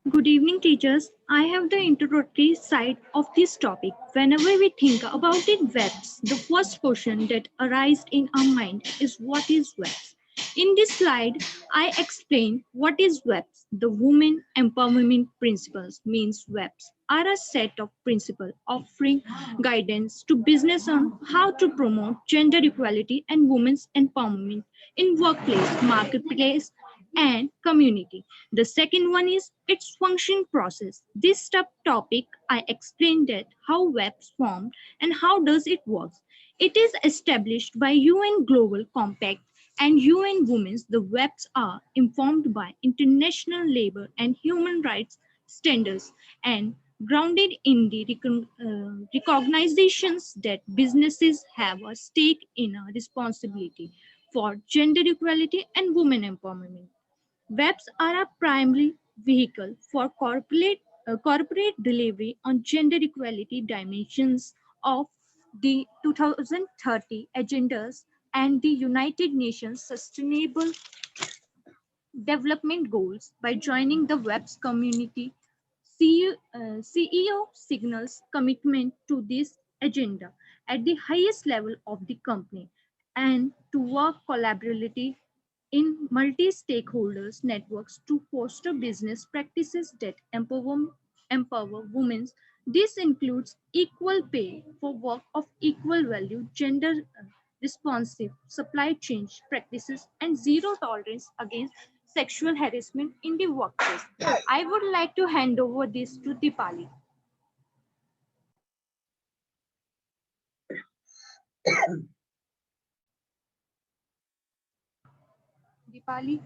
Good evening, teachers. I have the introductory side of this topic. Whenever we think about it, webs, the first question that arises in our mind is what is webs? In this slide, I explain what is webs. The women empowerment principles means webs are a set of principles offering guidance to business on how to promote gender equality and women's empowerment in workplace, marketplace, and community. The second one is its function process. This topic I explained that how webs formed and how does it work. It is established by UN Global Compact and UN Women's. The webs are informed by international labor and human rights standards and grounded in the recognitions that businesses have a stake in a responsibility for gender equality and women empowerment. Webs are a primary vehicle for corporate delivery on gender equality dimensions of the 2030 agendas and the United Nations Sustainable Development Goals. By joining the WEBS community, CEO signals commitment to this agenda at the highest level of the company and to work collaboratively in multi-stakeholders networks to foster business practices that empower women. This includes equal pay for work of equal value, gender responsive supply chain practices, and zero tolerance against sexual harassment in the workplace. I would like to hand over this to Dipali. Dipali.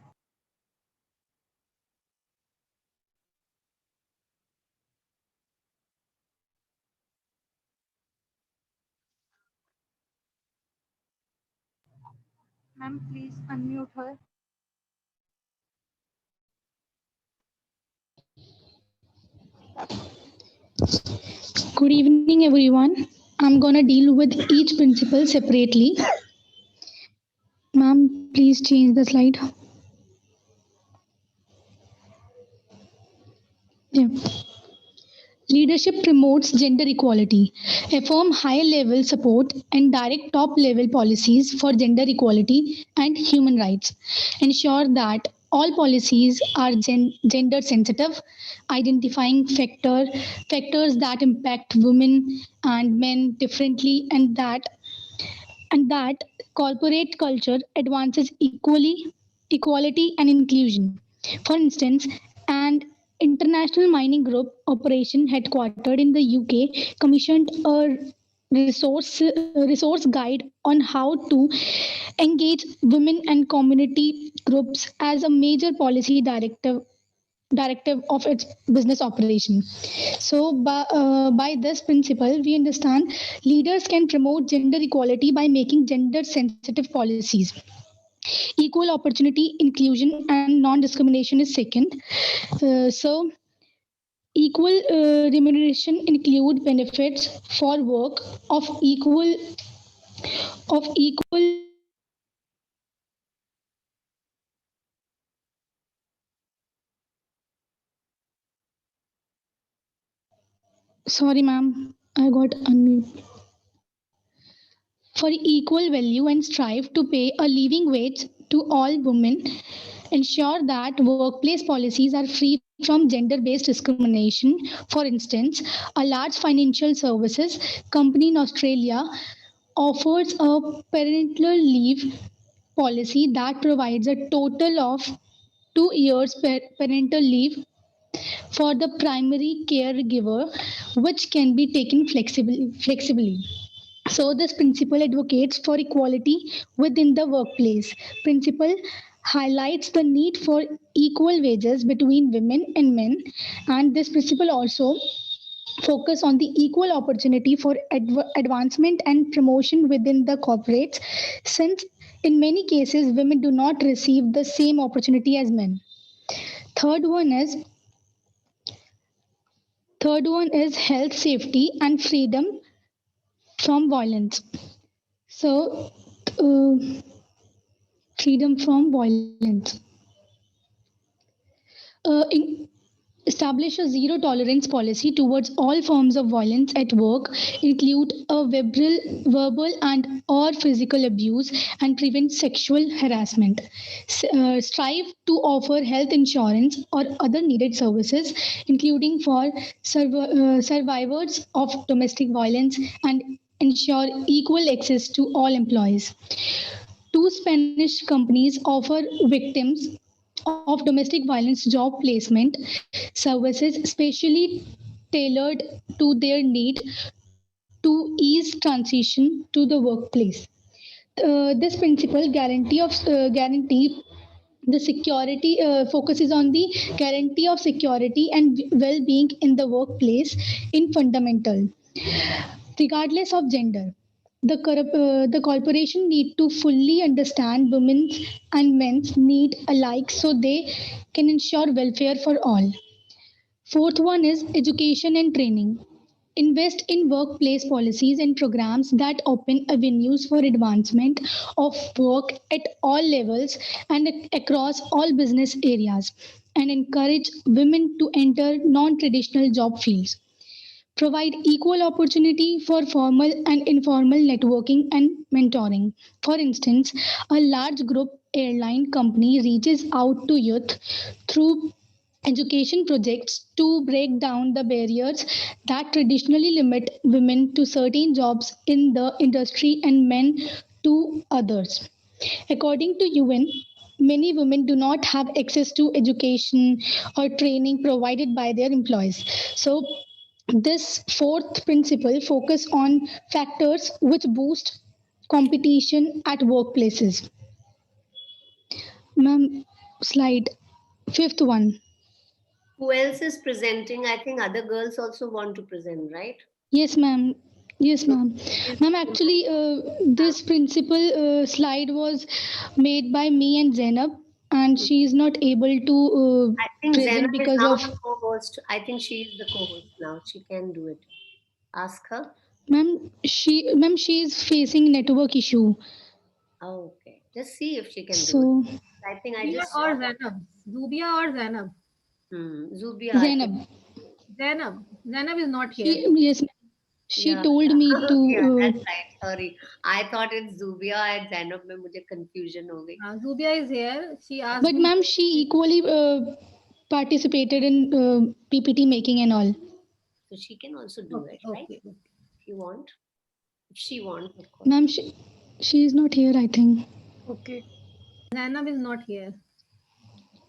Ma'am, please unmute her. Good evening, everyone. I'm going to deal with each principle separately. Ma'am, please change the slide. Yeah. Leadership promotes gender equality. Affirm high-level support and direct top-level policies for gender equality and human rights. Ensure that all policies are gender sensitive, identifying factors that impact women and men differently, and that corporate culture advances equality and inclusion. For instance, an international mining group operation headquartered in the UK commissioned a resource guide on how to engage women and community groups as a major policy directive of its business operation. So, by this principle, we understand leaders can promote gender equality by making gender sensitive policies. Equal opportunity, inclusion, and non discrimination is second. So, equal remuneration include benefits for work of equal. Sorry, ma'am, I got unmute. For equal value and strive to pay a living wage to all women, ensure that workplace policies are free from gender-based discrimination. For instance, a large financial services company in Australia offers a parental leave policy that provides a total of 2 years parental leave for the primary caregiver, which can be taken flexibly. So this principle advocates for equality within the workplace. Principle highlights the need for equal wages between women and men, and this principle also focus on the equal opportunity for advancement and promotion within the corporates, since in many cases women do not receive the same opportunity as men. Third one is Third one is health, safety, and freedom from violence. So, uh, freedom from violence. In establish a zero tolerance policy towards all forms of violence at work, include a verbal and or physical abuse, and prevent sexual harassment. Strive to offer health insurance or other needed services, including for survivors of domestic violence, and ensure equal access to all employees. Two Spanish companies offer victims of domestic violence job placement services specially tailored to their need to ease transition to the workplace. This principle guarantee the security focuses on the guarantee of security and well-being in the workplace in fundamental regardless of gender. The corporation need to fully understand women's and men's need alike so they can ensure welfare for all. Fourth one is education and training. Invest in workplace policies and programs that open avenues for advancement of work at all levels and across all business areas, and encourage women to enter non-traditional job fields. Provide equal opportunity for formal and informal networking and mentoring. For instance, a large group airline company reaches out to youth through education projects to break down the barriers that traditionally limit women to certain jobs in the industry and men to others. According to UN, many women do not have access to education or training provided by their employees. So this fourth principle focus on factors which boost competition at workplaces. Ma'am, slide fifth one. Who else is presenting? I think other girls also want to present, right? Yes, ma'am. Yes, ma'am. Ma'am, actually, this principal slide was made by me and Zainab, and she is not able to I think present Zainab is because now of. the co-host. I think she is the co-host now. She can do it. Ask her. Ma'am, she is facing network issue. Oh, okay. Just see if she can do So, it. I think I Zubia just or saw that. Zainab? Zubia or Zainab? Zubia, I think. Zainab. Zainab is not here. Yes, ma'am. She Yeah, told yeah. me to. Yeah, that's right. Sorry. I thought it's Zubia and Zainab में मुझे confusion हो गई. Zubia is here. She asked But me. ma'am, she equally participated in PPT making and all. So she can also do it, right? Okay. If you want. If she wants, of course. Ma'am, she is not here, I think. Okay. Zainab is not here.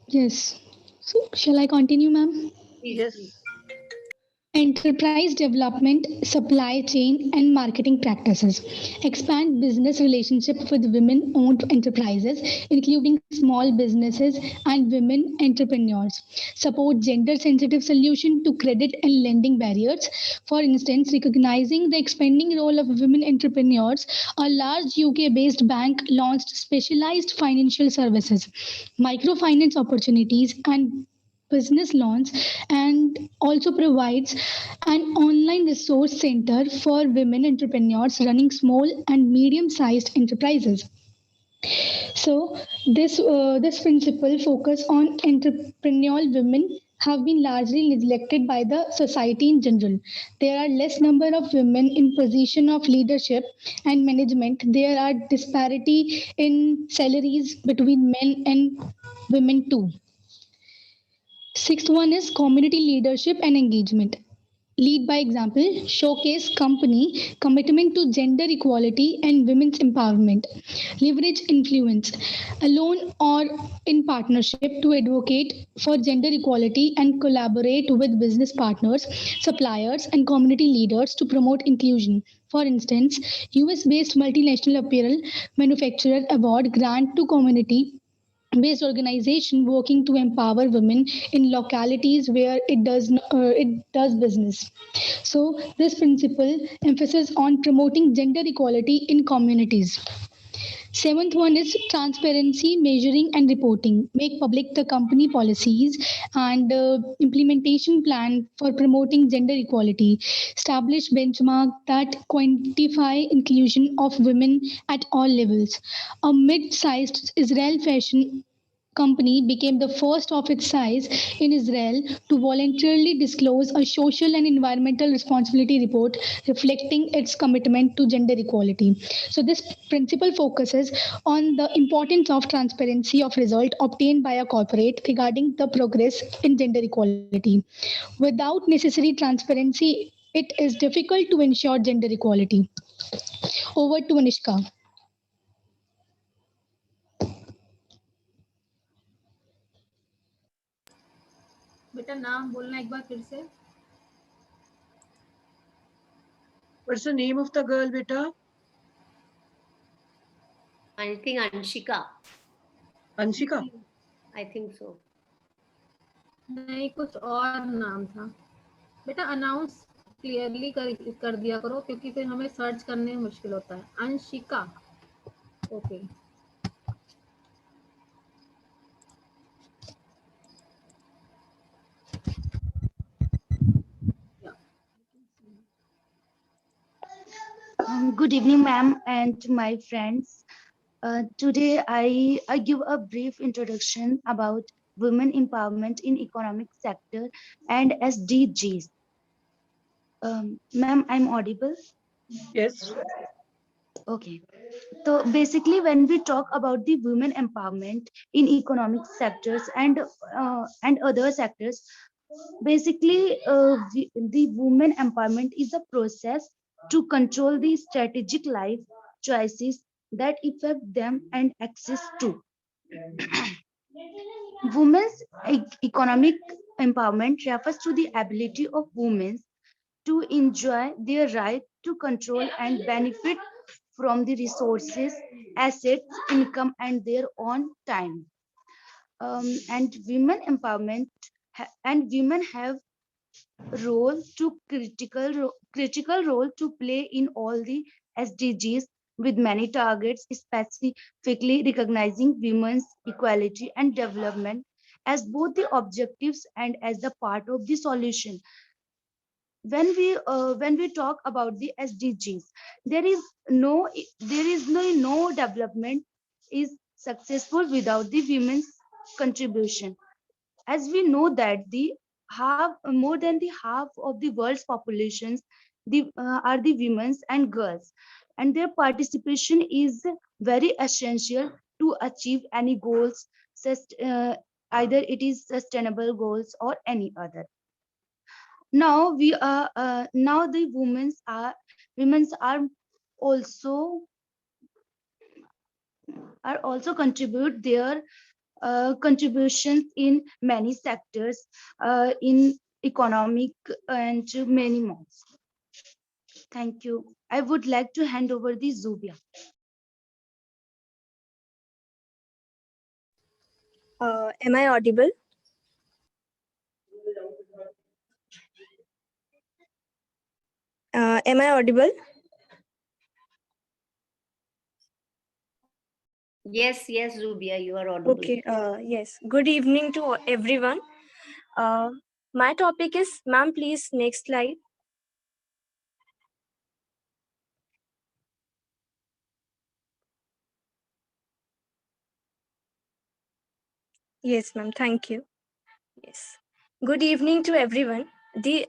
Yes. So shall I continue, ma'am? Yes. Enterprise development, supply chain, and marketing practices. Expand business relationship with women-owned enterprises, including small businesses and women entrepreneurs. Support gender-sensitive solution to credit and lending barriers. For instance, recognizing the expanding role of women entrepreneurs, a large UK-based bank launched specialized financial services, microfinance opportunities, and business loans, and also provides an online resource center for women entrepreneurs running small and medium-sized enterprises. So this principle focus on entrepreneurial women have been largely neglected by the society in general. There are less number of women in position of leadership and management. There are disparity in salaries between men and women too. Sixth one is community leadership and engagement. Lead by example, showcase company commitment to gender equality and women's empowerment. Leverage influence, alone or in partnership to advocate for gender equality and collaborate with business partners, suppliers, and community leaders to promote inclusion. For instance, US-based multinational apparel manufacturer award grant to community based organization working to empower women in localities where it does business. So this principle emphasis on promoting gender equality in communities. Seventh one is transparency, measuring and reporting. Make public the company policies and implementation plan for promoting gender equality. Establish benchmark that quantify inclusion of women at all levels. A mid-sized Israel fashion company became the first of its size in Israel to voluntarily disclose a social and environmental responsibility report reflecting its commitment to gender equality. So this principle focuses on the importance of transparency of result obtained by a corporate regarding the progress in gender equality. Without necessary transparency, it is difficult to ensure gender equality. Over to Anishka. बेटा नाम बोलना एक बार फिर से. What's the name of the girl, beta? I think Anshika. Anshika? I think so. नहीं कुछ और नाम था. बेटा अनाउंस क्लियरली कर दिया करो क्योंकि फिर हमें सर्च करने में मुश्किल होता है. Anshika. Okay. Good evening, ma'am, and my friends. Today, I give a brief introduction about women empowerment in economic sector and SDGs. Ma'am, I'm audible? Yes. Okay. So basically, when we talk about the women empowerment in economic sectors and other sectors, basically, the women empowerment is a process to control the strategic life choices that affect them and access to. Women's economic empowerment refers to the ability of women to enjoy their right to control and benefit from the resources, assets, income, and their own time. And women empowerment and women have critical role to play in all the SDGs with many targets, specifically recognizing women's equality and development as both the objectives and as the part of the solution. When we talk about the SDGs, there is no development is successful without the women's contribution. As we know that more than the half of the world's populations are the women and girls, and their participation is very essential to achieve any goals, either it is sustainable goals or any other. Now the women's are also contribute their contributions in many sectors in economic and many more. Thank you. I would like to hand over the Zubia. Am I audible? Am I audible? Yes, Zubia, you are audible. Okay, yes. Good evening to everyone. My topic is, ma'am, please, next slide. Yes, ma'am, thank you. Yes. Good evening to everyone.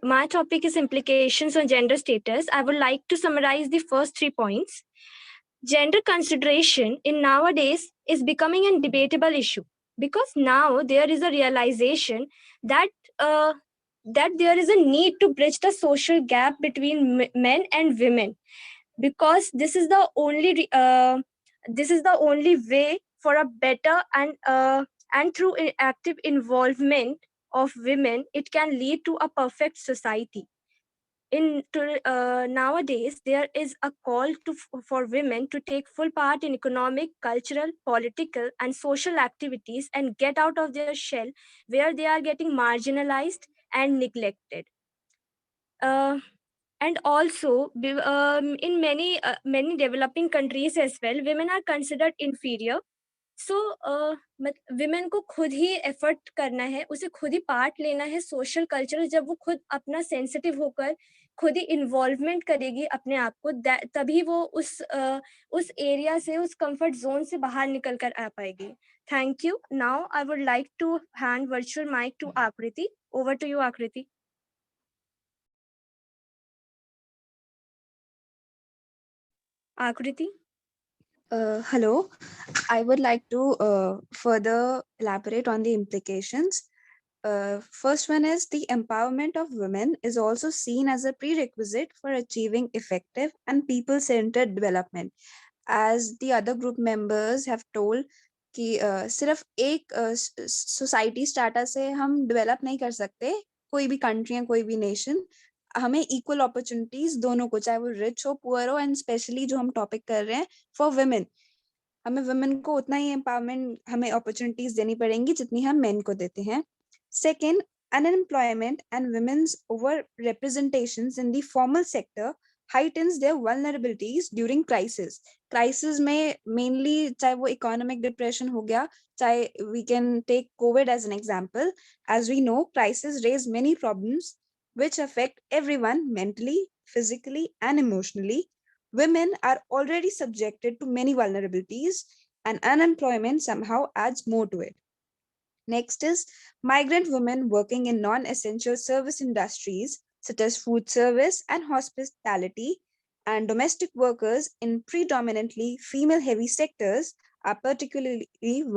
My topic is implications on gender status. I would like to summarize the first 3 points. Gender consideration in nowadays is becoming a debatable issue because now there is a realization that that there is a need to bridge the social gap between men and women, because this is the only way for a better and through active involvement of women, it can lead to a perfect society. Nowadays, there is a call for women to take full part in economic, cultural, political, and social activities and get out of their shell where they are getting marginalized and neglected. And also, in many developing countries as well, women are considered inferior. So women को खुद ही effort करना है, उसे खुद ही part लेना है social culture, जब वो खुद अपना सेंसिटिव होकर खुद ही इन्वॉल्वमेंट करेगी अपने आप को, तभी वो उस एरिया से, उस कंफर्ट जोन से बाहर निकल कर आ पाएगी. Thank you. Now I would like to hand virtual mic to Akriti. Over to you, Akriti. Akriti. Hello, I would like to further elaborate on the implications. First one is the empowerment of women is also seen as a prerequisite for achieving effective and people-centered development. As the other group members have told, कि सिर्फ एक society starter से हम develop नहीं कर सकते, कोई भी कंट्री या कोई भी नेशन. हमें इक्वल अपॉर्चुनिटीज दोनों को, चाहे वो रिच हो पुअर हो, एंड स्पेशली जो हम टॉपिक कर रहे हैं फॉर वुमेन, हमें वुमेन को उतना ही एम्पावरमेंट, हमें अपॉर्चुनिटीज देनी पड़ेंगी जितनी हम मेन को देते हैं. Second, unemployment and women's over representations in the formal sector heightens their vulnerabilities during crisis. Crisis में mainly चाहे वो economic depression हो गया, चाहे we can take COVID as an example. As we know, crisis raise many problems which affect everyone mentally, physically, and emotionally. Women are already subjected to many vulnerabilities, and unemployment somehow adds more to it. Next is migrant women working in non-essential service industries such as food service and hospitality, and domestic workers in predominantly female-heavy sectors are particularly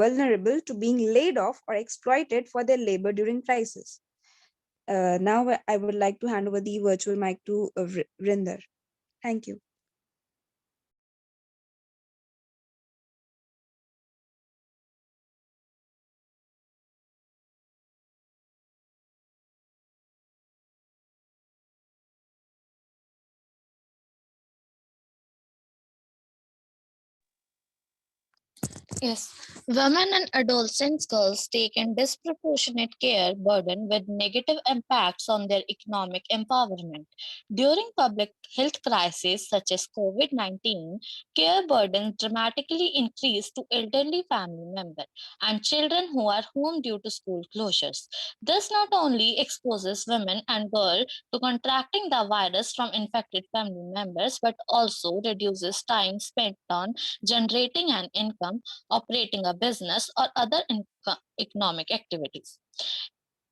vulnerable to being laid off or exploited for their labor during crisis. Now I would like to hand over the virtual mic to Vrinder. Thank you. Yes, women and adolescent girls take in disproportionate care burden with negative impacts on their economic empowerment. During public health crises such as COVID-19, care burden dramatically increased to elderly family members and children who are home due to school closures. This not only exposes women and girls to contracting the virus from infected family members, but also reduces time spent on generating an income, operating a business, or other economic activities.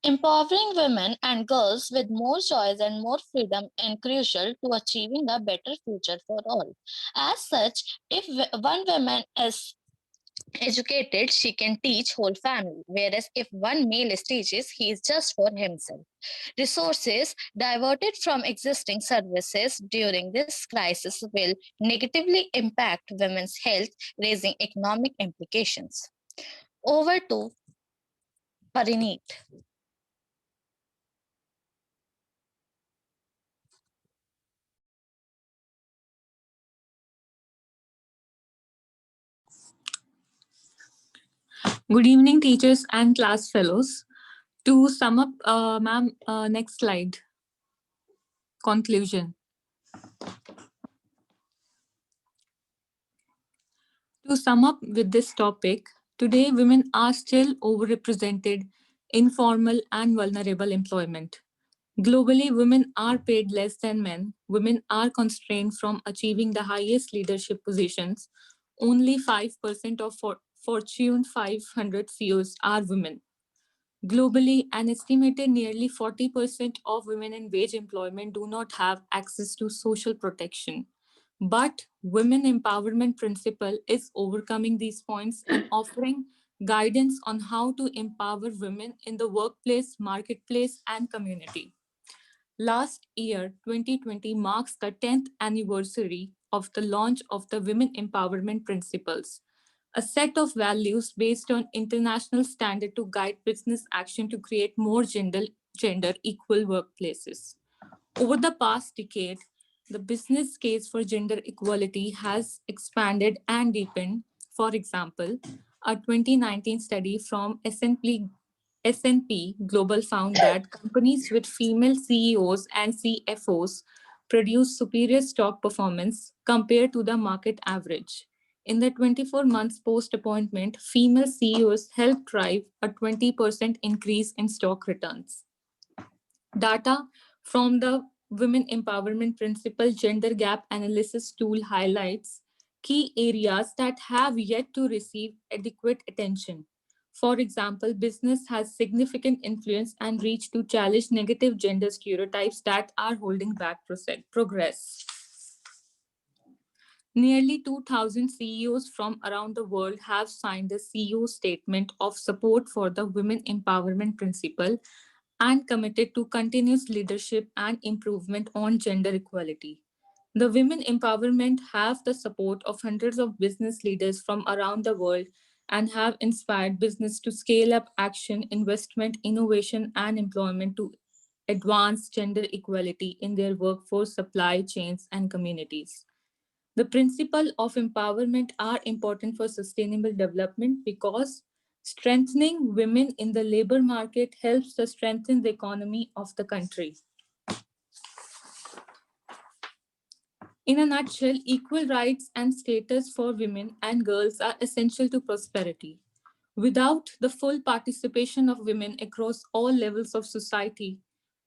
Empowering women and girls with more choice and more freedom is crucial to achieving a better future for all. As such, if one woman is educated, she can teach whole family, whereas if one male teaches, he is just for himself. Resources diverted from existing services during this crisis will negatively impact women's health, raising economic implications. Over to Parineet. Good evening, teachers and class fellows. To sum up, ma'am, next slide. Conclusion. To sum up with this topic, today women are still overrepresented in formal and vulnerable employment. Globally, women are paid less than men. Women are constrained from achieving the highest leadership positions. Only 5% of Fortune 500 CEOs are women. Globally, an estimated nearly 40% of women in wage employment do not have access to social protection. But Women Empowerment Principle is overcoming these points and offering guidance on how to empower women in the workplace, marketplace, and community. Last year, 2020 marks the 10th anniversary of the launch of the Women Empowerment Principles, a set of values based on international standard to guide business action to create more gender equal workplaces. Over the past decade, the business case for gender equality has expanded and deepened. For example, a 2019 study from S&P Global found that companies with female CEOs and CFOs produce superior stock performance compared to the market average. In the 24 months post-appointment, female CEOs helped drive a 20% increase in stock returns. Data from the Women Empowerment Principle Gender Gap Analysis Tool highlights key areas that have yet to receive adequate attention. For example, business has significant influence and reach to challenge negative gender stereotypes that are holding back progress. Nearly 2,000 CEOs from around the world have signed the CEO Statement of Support for the Women Empowerment Principle and committed to continuous leadership and improvement on gender equality. The women empowerment have the support of hundreds of business leaders from around the world and have inspired business to scale up action, investment, innovation, and employment to advance gender equality in their workforce, supply chains, and communities. The principle of empowerment are important for sustainable development because strengthening women in the labor market helps to strengthen the economy of the country. In a nutshell, equal rights and status for women and girls are essential to prosperity. Without the full participation of women across all levels of society,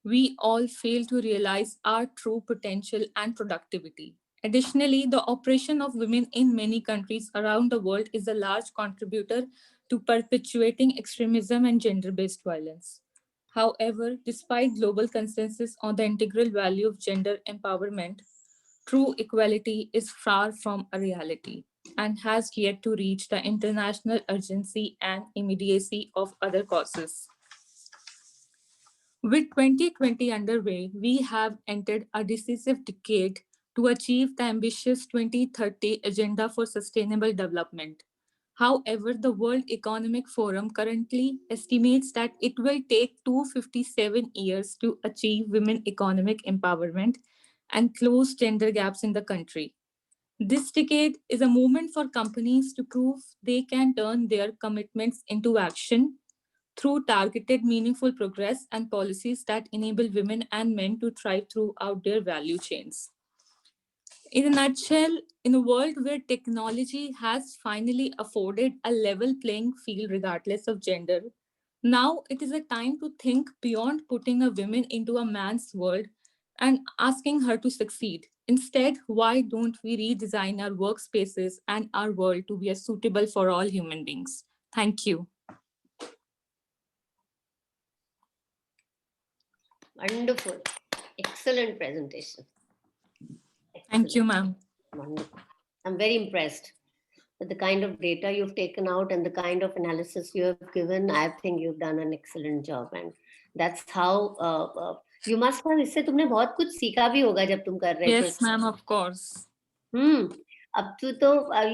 we all fail to realize our true potential and productivity. Additionally, the oppression of women in many countries around the world is a large contributor to perpetuating extremism and gender-based violence. However, despite global consensus on the integral value of gender empowerment, true equality is far from a reality and has yet to reach the international urgency and immediacy of other causes. With 2020 underway, we have entered a decisive decade to achieve the ambitious 2030 Agenda for Sustainable Development. However, the World Economic Forum currently estimates that it will take 257 years to achieve women economic empowerment and close gender gaps in the country. This decade is a moment for companies to prove they can turn their commitments into action through targeted, meaningful progress and policies that enable women and men to thrive throughout their value chains. In a nutshell, in a world where technology has finally afforded a level playing field regardless of gender, now it is a time to think beyond putting a woman into a man's world and asking her to succeed. Instead, why don't we redesign our workspaces and our world to be suitable for all human beings? Thank you. Wonderful. Excellent presentation. Excellent. Thank you, ma'am. Wonderful. I'm very impressed with the kind of data you've taken out and the kind of analysis you have given. I think you've done an excellent job. And that's how you must have, इससे तुमने बहुत कुछ सीखा भी होगा जब तुम कर रहे थे. Yes, ma'am, of course. Up to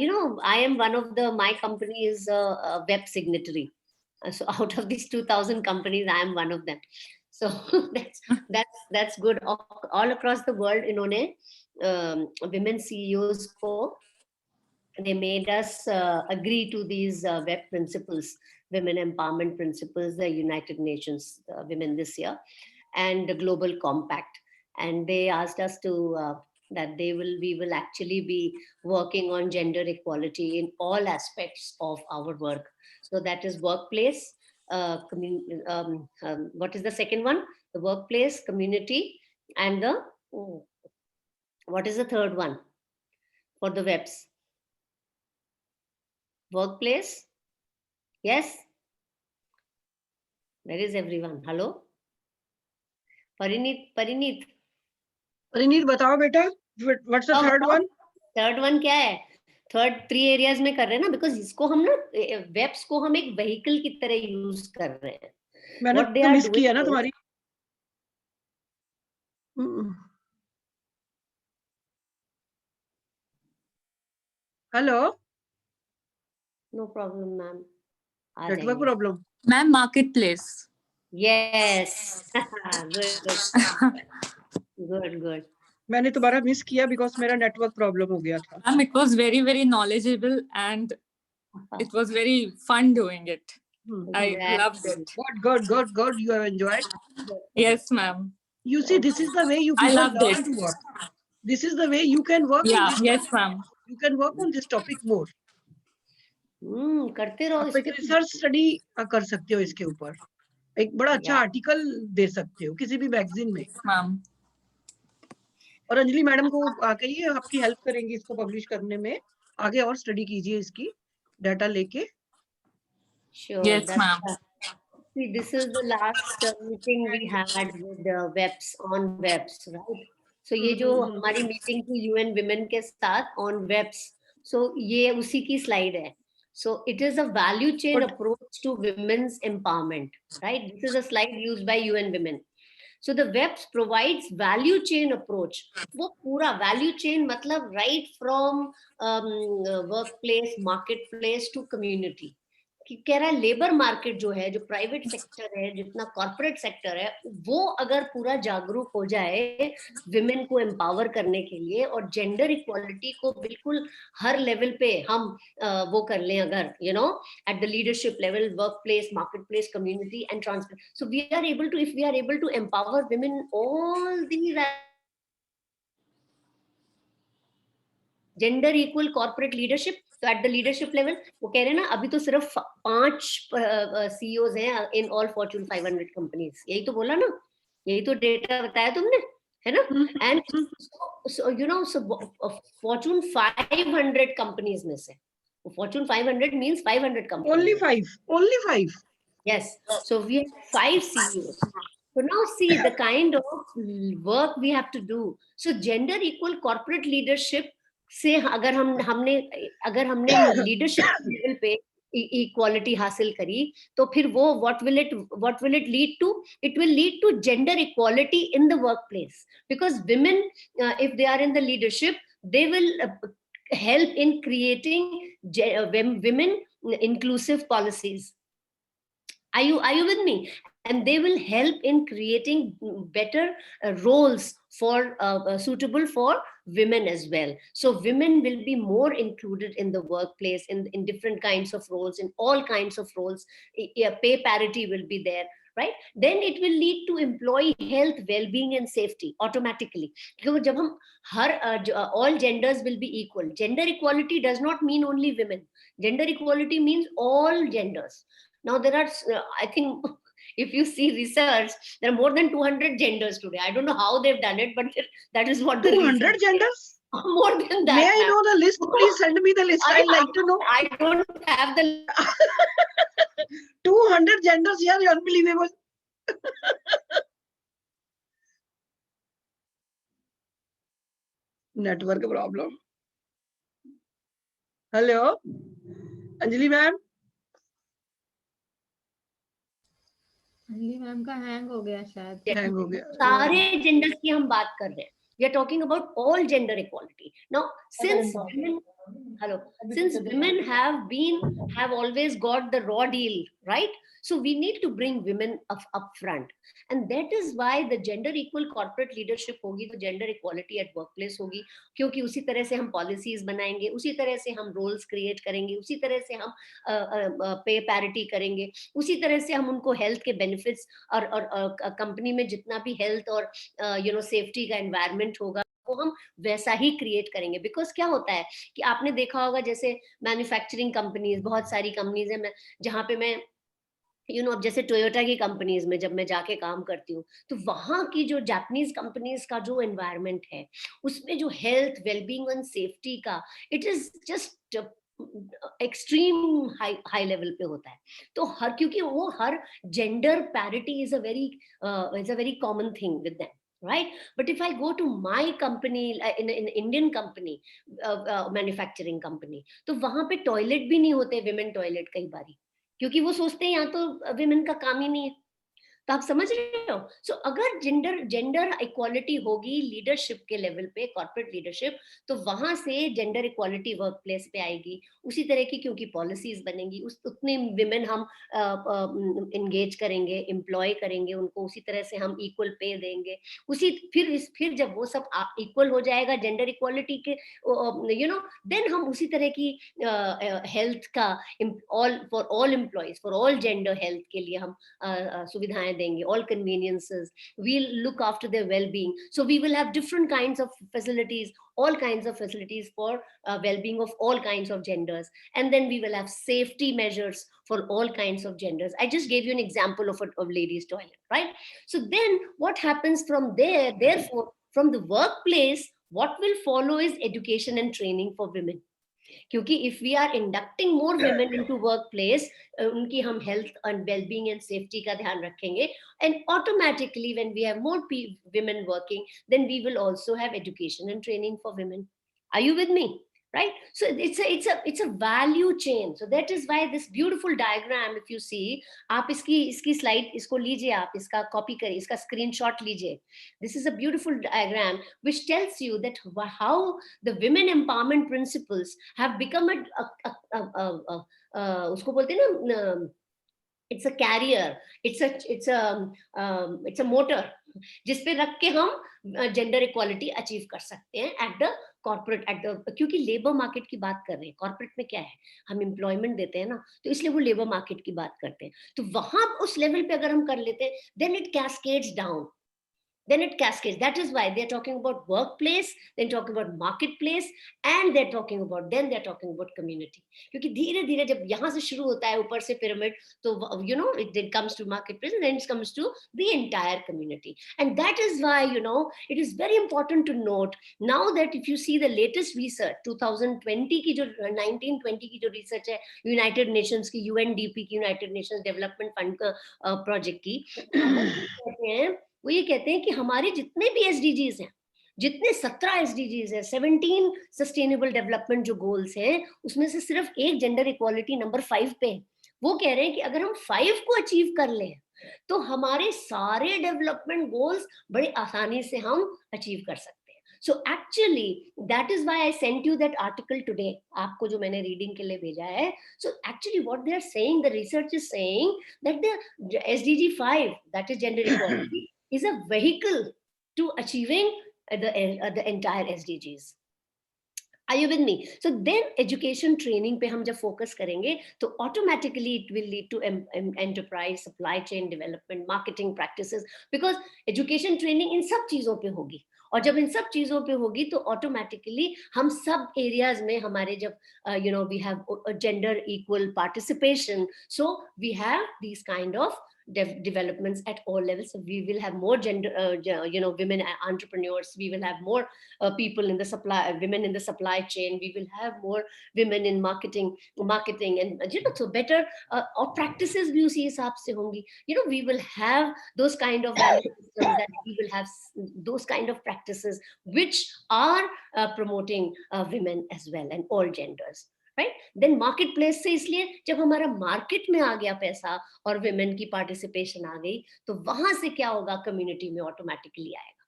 you know, I am one of my company is a web signatory. So out of these 2,000 companies, I am one of them. So that's good. All across the world, इन्होंने women CEOs को, they made us agree to these web principles, women empowerment principles, the United Nations Women this year, and the Global Compact. And they asked us to that we will actually be working on gender equality in all aspects of our work. So that is workplace. What is the second one? The workplace, community, and the what is the third one for the webs? Workplace. Yes. Where is everyone? Hello. Parineet. Parineet, बताओ बेटा. What's the third one? Third one क्या है? Third 3 areas में कर रहे हैं ना, because इसको हम ना webs को हम एक vehicle की तरह use कर रहे हैं. मैंने तो मिस किया ना तुम्हारी. Hello. No problem, ma'am. Network problem. Ma'am, marketplace. Yes. Good. मैंने तुम्हारा मिस किया because मेरा network problem हो गया था. Ma'am, it was very, very knowledgeable and it was very fun doing it. I loved it. Good. You have enjoyed? Yes, ma'am. You see, this is the way you people learn to work. This is the way you can work. Yeah, yes, ma'am. You can work on this topic more. करते रहो. आप एक research study कर सकते हो इसके ऊपर. एक बड़ा अच्छा आर्टिकल दे सकते हो किसी भी मैगजीन में. मैम. और अंजलि मैडम को आके ये आपकी हेल्प करेंगी इसको पब्लिश करने में, आगे और स्टडी कीजिए इसकी डाटा लेके. Sure. Yes, ma'am. See, this is the last meeting we had with WEPS on WEPS, right? So ये जो हमारी मीटिंग थी UN Women के साथ on WEPS, so ये उसी की slide है. So it is a value chain approach to women's empowerment, right? This is a slide used by UN Women. So the WEPS provides value chain approach. वो पूरा value chain मतलब right from workplace, marketplace to community. कि कह रहा है labour market जो है, जो प्राइवेट सेक्टर है, जितना कॉर्पोरेट सेक्टर है, वो अगर पूरा जागरूक हो जाए विमेन को एम्पावर करने के लिए और जेंडर इक्वालिटी को बिल्कुल हर लेवल पे हम वो कर लें, अगर you know at the leadership level, work place, market place, community and transport, so we are able to, if we are able to empower women all these gender equal corporate leadership. तो at the leadership level वो कह रहे हैं ना, अभी तो सिर्फ 5 CEOs हैं इन ऑल फॉर्च्यून 500 कंपनीज. यही तो बोला ना, यही तो डेटा बताया तुमने, है ना? And you know, Fortune 500 companies में से, Fortune 500 means 500 companies. Only five. Yes. So we have 5 CEOs. So now see the kind of work we have to do. So gender equal corporate leadership से अगर हमने leadership level पे equality हासिल करी, तो फिर वो what will it lead to? It will lead to gender equality in the workplace, because women, if they are in the leadership, they will help in creating women inclusive policies. Are you with me? And they will help in creating better roles for suitable for women as well. So women will be more included in the workplace, in different kinds of roles, in all kinds of roles. Pay parity will be there, right? Then it will lead to employee health, well-being and safety automatically. Because जब हम all genders will be equal. Gender equality does not mean only women. Gender equality means all genders. Now there are, I think, if you see research, there are more than 200 genders today. I don't know how they've done it, but that is what the 200 genders? More than that. May I know the list? Please send me the list. I'd like to know. I don't have the 200 genders here, unbelievable. Network problem. Hello, Anjali ma'am. Anjali ma'am का hang हो गया शायद. Hang हो गया. सारे genders की हम बात कर रहे हैं. We are talking about all gender equality. Now, since women have always got the raw deal, right? So we need to bring women up front. And that is why the gender equal corporate leadership होगी, तो gender equality at workplace होगी, क्योंकि उसी तरह से हम policies बनाएंगे, उसी तरह से हम roles create करेंगे, उसी तरह से हम pay parity करेंगे, उसी तरह से हम उनको health के benefits और company में जितना भी health और safety का environment होगा, वो हम वैसा ही क्रिएट करेंगे. बिकॉज क्या होता है कि आपने देखा होगा, जैसे मैन्युफैक्चरिंग कंपनीज, बहुत सारी कंपनीज है, जहाँ पे मैं अब जैसे टोयोटा की कंपनीज में जब मैं जाके काम करती हूँ, तो वहां की जो जापानीज कंपनीज का जो एनवायरनमेंट है, उसमें जो हेल्थ, वेलबींग एंड सेफ्टी का, it is just extreme high level पे होता है. तो क्योंकि वो हर gender parity is a very common thing with them, right? But if I go to my company, in Indian company, manufacturing company, तो वहां पे टॉयलेट भी नहीं होते, women टॉयलेट कई बारी, क्योंकि वो सोचते हैं यहाँ तो women का काम ही नहीं है. तो आप समझ रहे हो? सो अगर जेंडर इक्वालिटी होगी लीडरशिप के लेवल पे, कॉर्पोरेट लीडरशिप, तो वहां से जेंडर इक्वालिटी वर्क प्लेस पे आएगी. उसी तरह की क्योंकि पॉलिसीज बनेंगी, उतने विमेन हम एंगेज करेंगे, एम्प्लॉय करेंगे उनको, उसी तरह से हम इक्वल पे देंगे. फिर जब वो सब इक्वल हो जाएगा जेंडर इक्वालिटी के, देन हम उसी तरह की हेल्थ का for all employees, for all gender health के लिए हम सुविधाएं देंगे, all conveniences. We'll look after their well-being. So we will have different kinds of facilities, all kinds of facilities for well-being of all kinds of genders. And then we will have safety measures for all kinds of genders. I just gave you an example of ladies' toilet, right? So then what happens from there, therefore, From the workplace, what will follow is education and training for women. क्योंकि if we are inducting more women into workplace, उनकी हम health and well-being and safety का ध्यान रखेंगे, and automatically when we have more women working, then we will also have education and training for women. Are you with me? Right? So it's a value chain. So that is why this beautiful diagram, if you see, आप इसकी slide इसको लीजिए, आप इसका copy करिए, इसका screenshot लीजिए. This is a beautiful diagram which tells you that how the women empowerment principles have become उसको बोलते हैं ना, it's a carrier, it's a motor जिस पे रख के हम जेंडर इक्वालिटी अचीव कर सकते हैं एट द कॉर्पोरेट, क्योंकि लेबर मार्केट की बात कर रहे हैं. कॉर्पोरेट में क्या है, हम एम्प्लॉयमेंट देते हैं ना, तो इसलिए वो लेबर मार्केट की बात करते हैं. तो वहां उस लेवल पे अगर हम कर लेते हैं, then it cascades down. Then it cascades. That is why they're talking about workplace, they're talking about marketplace, and they're talking about community. क्योंकि धीरे धीरे जब यहाँ से शुरू होता है ऊपर से pyramid, तो you know it comes to marketplace and then it comes to the entire community. And that is why, you know, it is very important to note now that if you see the latest research 2020 की जो 1920 की जो research है United Nations की, UNDP की, United Nations Development Fund का project की, वो ये कहते हैं कि हमारे जितने भी SDGs हैं, जितने 17 SDGs हैं, 17 सस्टेनेबल डेवलपमेंट जो गोल्स हैं, उसमें से सिर्फ एक जेंडर इक्वालिटी नंबर 5 पे है. वो कह रहे हैं कि अगर हम 5 को अचीव कर लें तो हमारे सारे डेवलपमेंट गोल्स बड़ी आसानी से हम अचीव कर सकते हैं. So actually that is why I sent you that article today, आपको जो मैंने रीडिंग के लिए भेजा है. So actually what they are saying, the research is saying that the SDG 5, that is gender equality, is a vehicle to achieving the entire SDGs. Are you with me? So then education training पे हम जब focus करेंगे तो automatically it will lead to enterprise, supply chain development, marketing practices, because education training इन सब चीजों पे होगी. और जब इन सब चीजों पे होगी तो automatically हम सब areas में हमारे जब you know we have a gender equal participation, so we have these kind of developments at all levels. So we will have more gender you know women entrepreneurs, we will have more people in the women in the supply chain, we will have more women in marketing and you know, so better or practices भी उसी हिसाब से होंगी. You know, we will have those kind of value systems, that we will have those kind of practices which are promoting women as well and all genders. Right? Then marketplace से इसलिए जब हमारा market में आ गया पैसा और women की participation आ गई, तो वहां से क्या होगा, community में automatically आएगा,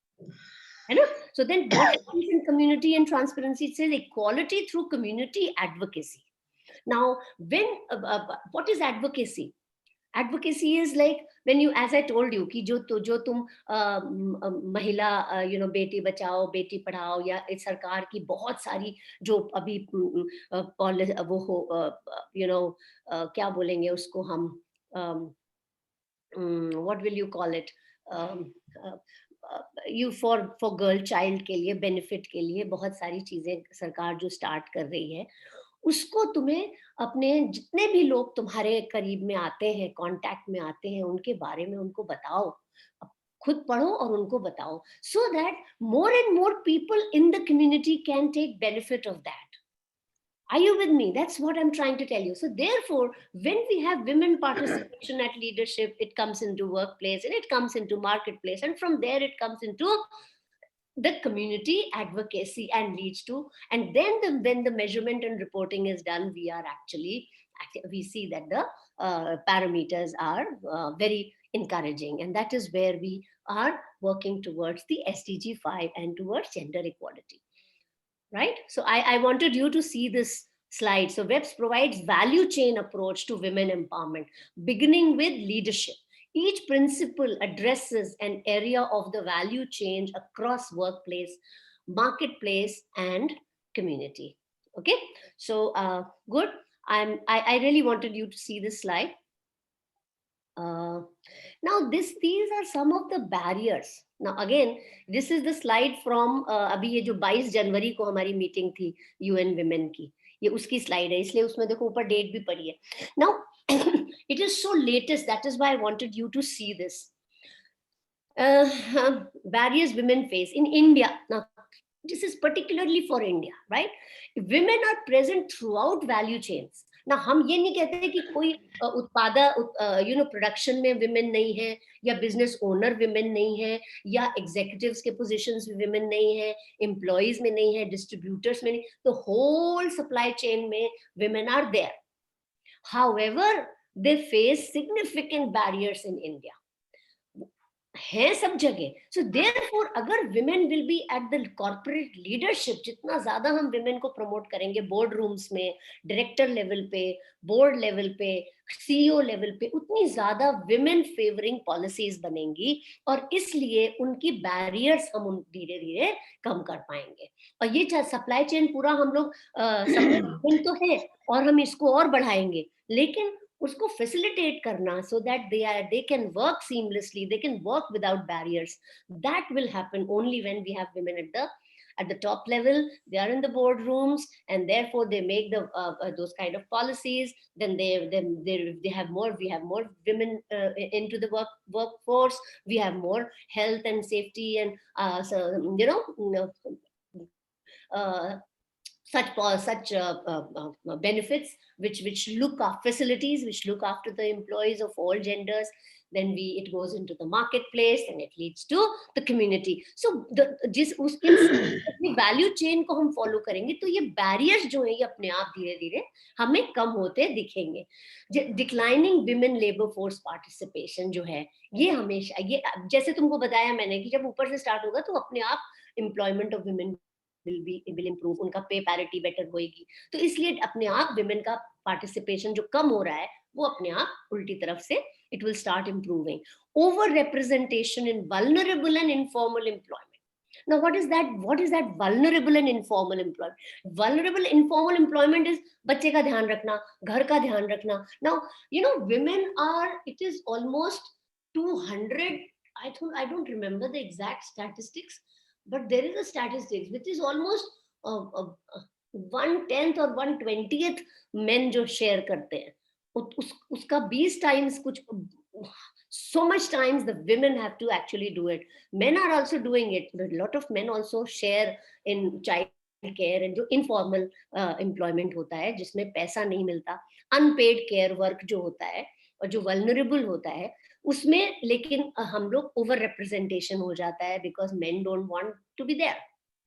है ना? So then what happens in community and transparency? It says equality through community advocacy. Now, when what is advocacy? Advocacy is like when you, as I told you, कि जो तुम महिला you know बेटी बचाओ बेटी पढ़ाओ या इस सरकार की बहुत सारी जो अभी वो हो you know क्या बोलेंगे उसको हम what will you call it, you for girl child के लिए benefit के लिए बहुत सारी चीजें सरकार जो start कर रही है, उसको तुम्हें अपने जितने भी लोग तुम्हारे करीब में आते हैं, कांटेक्ट में आते हैं, उनके बारे में उनको बताओ, खुद पढ़ो और उनको बताओ, so that more and more people in the community can take benefit of that. Are you with me? That's what I'm trying to tell you. So therefore, when we have women participation at leadership, it comes into workplace and it comes into marketplace, and from there it comes into the community advocacy and leads to, and then when the measurement and reporting is done, we see that the parameters are very encouraging, and that is where we are working towards the SDG 5 and towards gender equality, right? So I wanted you to see this slide. So WEPS provides value chain approach to women empowerment, beginning with leadership. Each principle addresses an area of the value chain across workplace, marketplace, and community. Okay, so good. I really wanted you to see this slide. Now these are some of the barriers. Now again, this is the slide from अभी ये जो 22 जनवरी को हमारी meeting थी UN Women की, ये उसकी slide है, इसलिए उसमें देखो ऊपर डेट भी पड़ी है. Now it is so latest, that is why I wanted you to see this. barriers women face in India. Now, this is particularly for India, right? Women are present throughout value chains. ना हम ये नहीं कहते कि कोई production में women नहीं है, या बिजनेस ओनर विमेन नहीं है, या एग्जीक्यूटिव्स के पोजीशंस में विमेन नहीं है, एम्प्लॉइज में नहीं है, डिस्ट्रीब्यूटर्स में नहीं, तो होल सप्लाई चेन में women are there. However they face significant barriers in India, है सब जगह. सो देयरफॉर अगर women will be at the corporate leadership, जितना ज्यादा हम विमेन को प्रमोट करेंगे बोर्ड रूम्स में, डायरेक्टर लेवल पे, बोर्ड लेवल पे, सीईओ लेवल पे, उतनी ज्यादा विमेन फेवरिंग पॉलिसीज बनेंगी, और इसलिए उनकी बैरियर्स हम धीरे धीरे कम कर पाएंगे. और ये सप्लाई चेन पूरा हम लोग तो है, और हम इसको और बढ़ाएंगे, लेकिन उसको facilitate करना so that they can work seamlessly, they can work without barriers. That will happen only when we have women at the top level. They are in the boardrooms, and therefore they make those kind of policies. Then they have more. We have more women into the workforce. We have more health and safety and such benefits which look after facilities, which look after the employees of all genders. Then it goes into the marketplace, and it leads to the community. So उसकी value chain को हम follow करेंगे, तो ये barriers जो हैं ये अपने आप धीरे धीरे हमें कम होते दिखेंगे. Declining women labor force participation जो है, ये हमेशा, ये जैसे तुमको बताया मैंने कि जब ऊपर से start होगा तो अपने आप employment of women will improve, उनका पे पैरिटी बेटर होएगी. तो इसलिए अपने आप विमेन का पार्टिसिपेशन जो कम हो रहा है, वो अपने आप उल्टी तरफ से it will start improving. Over representation in vulnerable and informal employment. Now, what is that vulnerable and informal employment? Vulnerable informal employment is बच्चे का ध्यान रखना, घर का ध्यान रखना. Now, women are, it is almost 200, I don't remember the exact statistics, but there is a statistics which is almost 1/10 or 1/20th men जो share करते हैं, उसका 20 times कुछ, so much times the women have to actually do it. Men are also doing it, but a lot of men also share in child care and जो informal employment होता है, जिसमें पैसा नहीं मिलता, unpaid care work जो होता है, और जो vulnerable होता है उसमें, लेकिन हम लोग over representation हो जाता है because men don't want to be there,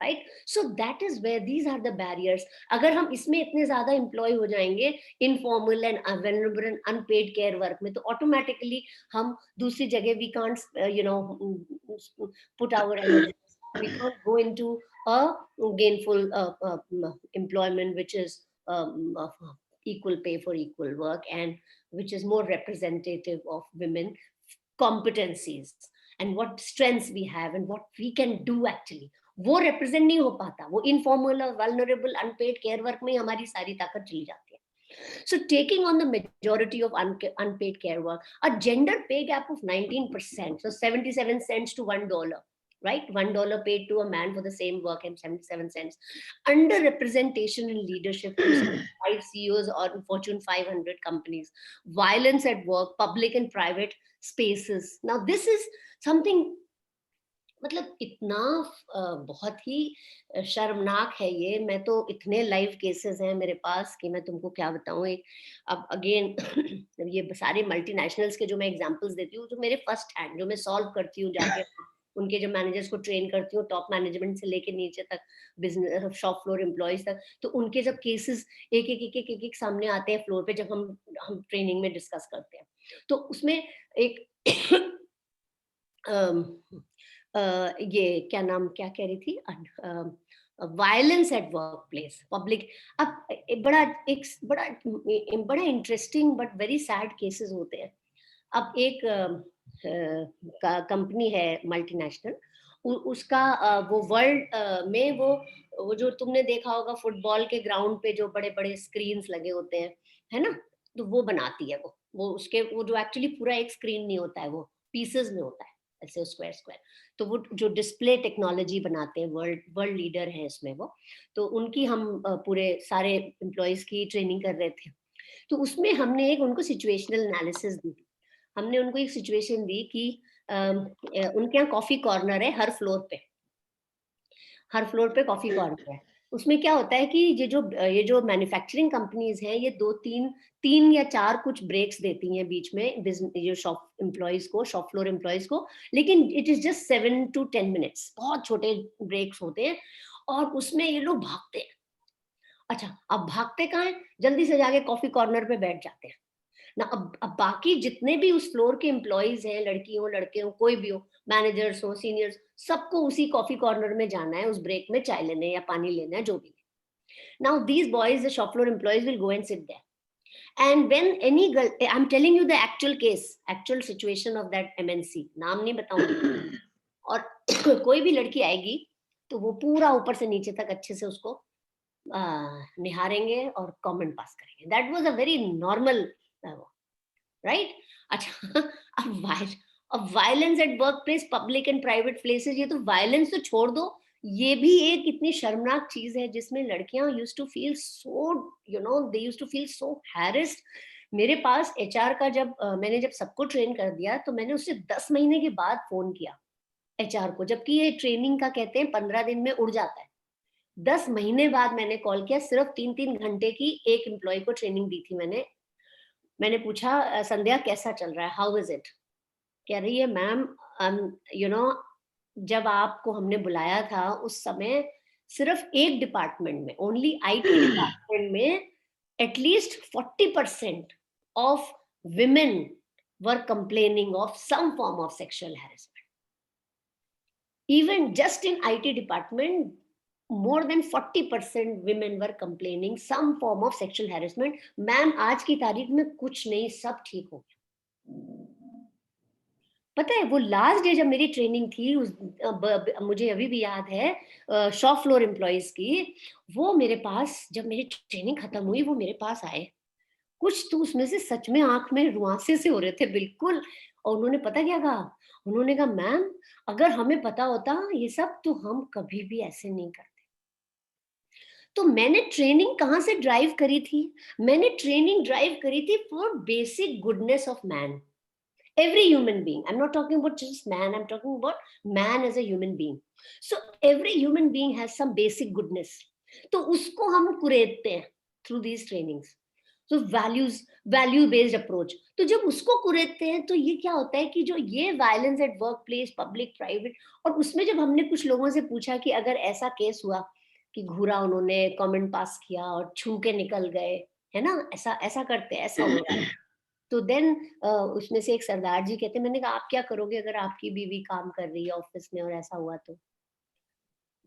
right? So that is where these are the barriers. अगर हम इसमें इतने ज़्यादा employ हो जाएंगे informal and vulnerable and unpaid care work में, तो automatically हम दूसरी जगह we can't put our energy. We can't go into a gainful employment which is equal pay for equal work, and which is more representative of women competencies and what strengths we have and what we can do actually. वो represent नहीं हो पाता, वो informal और vulnerable unpaid care work में हमारी सारी ताकत चली जाती है. So taking on the majority of unpaid care work, a gender pay gap of 19%, so 77 cents to $1, right? $1 paid to a man for the same work and 77 cents. Underrepresentation in leadership, 5 CEOs on Fortune 500 companies, violence at work, public and private spaces. Now this is something, मतलब इतना बहुत ही शर्मनाक है ये. मैं तो इतने live cases हैं मेरे पास कि मैं तुमको क्या बताऊं. अब अगेन ये सारे मल्टीनेशनल्स के जो मैं एग्जांपल्स देती हूँ, जो मेरे फर्स्ट हैंड, जो मैं सॉल्व करती हूँ जाके उनके जो मैनेजर्स को ट्रेन करती हूँ, टॉप मैनेजमेंट से लेके नीचे तक, बिजनेस शॉप फ्लोर एम्प्लॉयज तक, तो उनके जब केसेस एक सामने आते हैं फ्लोर पे, जब हम ट्रेनिंग में डिस्कस करते हैं, तो उसमें एक ये क्या कह रही थी, violence at work place, public. अब बड़ा interesting but very sad cases होते हैं. अब एक कंपनी है मल्टीनेशनल, उसका वो वर्ल्ड में वो जो तुमने देखा होगा फुटबॉल के ग्राउंड पे जो बड़े बड़े स्क्रीन्स लगे होते हैं, है ना, तो वो बनाती है. वो जो एक्चुअली पूरा एक स्क्रीन नहीं होता है, वो पीसेस में होता है, ऐसे स्क्वायर. तो वो जो डिस्प्ले टेक्नोलॉजी बनाते हैं, वर्ल्ड लीडर है इसमें वो. तो उनकी हम पूरे सारे एम्प्लॉयज की ट्रेनिंग कर रहे थे. तो उसमें हमने उनको सिचुएशनल एनालिसिस दी. हमने उनको एक सिचुएशन दी कि उनके यहाँ कॉफी कॉर्नर है, हर फ्लोर पे कॉफी कॉर्नर है। उसमें क्या होता है कि ये जो मैन्युफैक्चरिंग कंपनीज हैं, ये 2-3 या 4 कुछ ब्रेक्स देती हैं बीच में जो शॉप फ्लोर एम्प्लॉयज को, लेकिन it is just 7 to 10 minutes, बहुत छोटे ब्रेक्स होते हैं, और उसमें ये लोग भागते हैं। अच्छा, अब भागते कहाँ हैं? जल्दी से जाके कॉफी कॉर्नर पे बैठ जाते हैं ना। अब बाकी जितने भी उस फ्लोर के एम्प्लॉयज हैं, लड़की हो लड़के हो, कोई भी हो, मैनेजर्स हो सीनियर्स, सबको उसी कॉफी कॉर्नर में जाना है, उस ब्रेक में चाय लेने या पानी लेना है, जो भी। Now these boys, the shop floor employees will go and sit there, and when any girl, I am telling you the actual case, actual situation of that MNC, नाम नहीं बताऊंगी, और कोई भी लड़की आएगी तो वो पूरा ऊपर से नीचे तक अच्छे से उसको निहारेंगे और कमेंट पास करेंगे। That was a very normal, right? अच्छा, अब violence at work place, public and private places, ये तो वायलेंस तो छोड़ दो, ये भी एक इतनी शर्मनाक चीज है जिसमें लड़कियां used to feel so, they used to feel so harassed. मेरे पास HR का मैंने जब सबको ट्रेन कर दिया, तो मैंने उससे 10 महीने के बाद फोन किया HR को, जबकि ये ट्रेनिंग का कहते हैं 15 दिन में उड़ जाता है। 10 महीने बाद मैंने कॉल किया, सिर्फ 3-3 घंटे की एक एम्प्लॉय को ट्रेनिंग दी थी मैंने पूछा, संध्या कैसा चल रहा है, हाउ इज इट? कह रही है, मैम जब आपको हमने बुलाया था उस समय सिर्फ एक डिपार्टमेंट में, ओनली IT डिपार्टमेंट में, at least 40% of women were complaining of some form of sexual harassment. Even just in IT department, more than 40% women were complaining some form of sexual harassment. Ma'am आज की तारीख में कुछ नहीं, सब ठीक हो गया। पता है, वो लास्ट डे जब मेरी ट्रेनिंग थी, मुझे अभी भी याद है, शॉप फ्लोर एम्प्लॉयज की, वो मेरे पास, जब मेरी ट्रेनिंग खत्म हुई, वो मेरे पास आए, कुछ तो उसमें से सच में आंख में रुआंसे से हो रहे थे बिल्कुल, और उन्होंने पता क्या कहा? उन्होंने कहा, मैम अगर हमें पता होता ये सब तो हम कभी भी ऐसे नहीं करते। तो मैंने ट्रेनिंग कहाँ से ड्राइव करी थी? मैंने ट्रेनिंग ड्राइव करी थी for basic goodness of man, every human being. I'm not talking about just man, I'm talking about man as a human being. So every human being has some basic goodness. तो उसको हम कुरेदते हैं through these trainings. So value based approach. तो जब उसको कुरेदते हैं तो ये क्या होता है कि जो ये violence at workplace, public, private, और उसमें जब हमने कुछ लोगों से पूछा कि अगर ऐसा केस हुआ कि घूरा उन्होंने, कमेंट पास किया और छू के निकल गए, है ना, ऐसा करते, ऐसा हो रहा है, तो देन उसमें से एक सरदार जी कहते, मैंने कहा आप क्या करोगे अगर आपकी बीवी काम कर रही है ऑफिस में और ऐसा हुआ? तो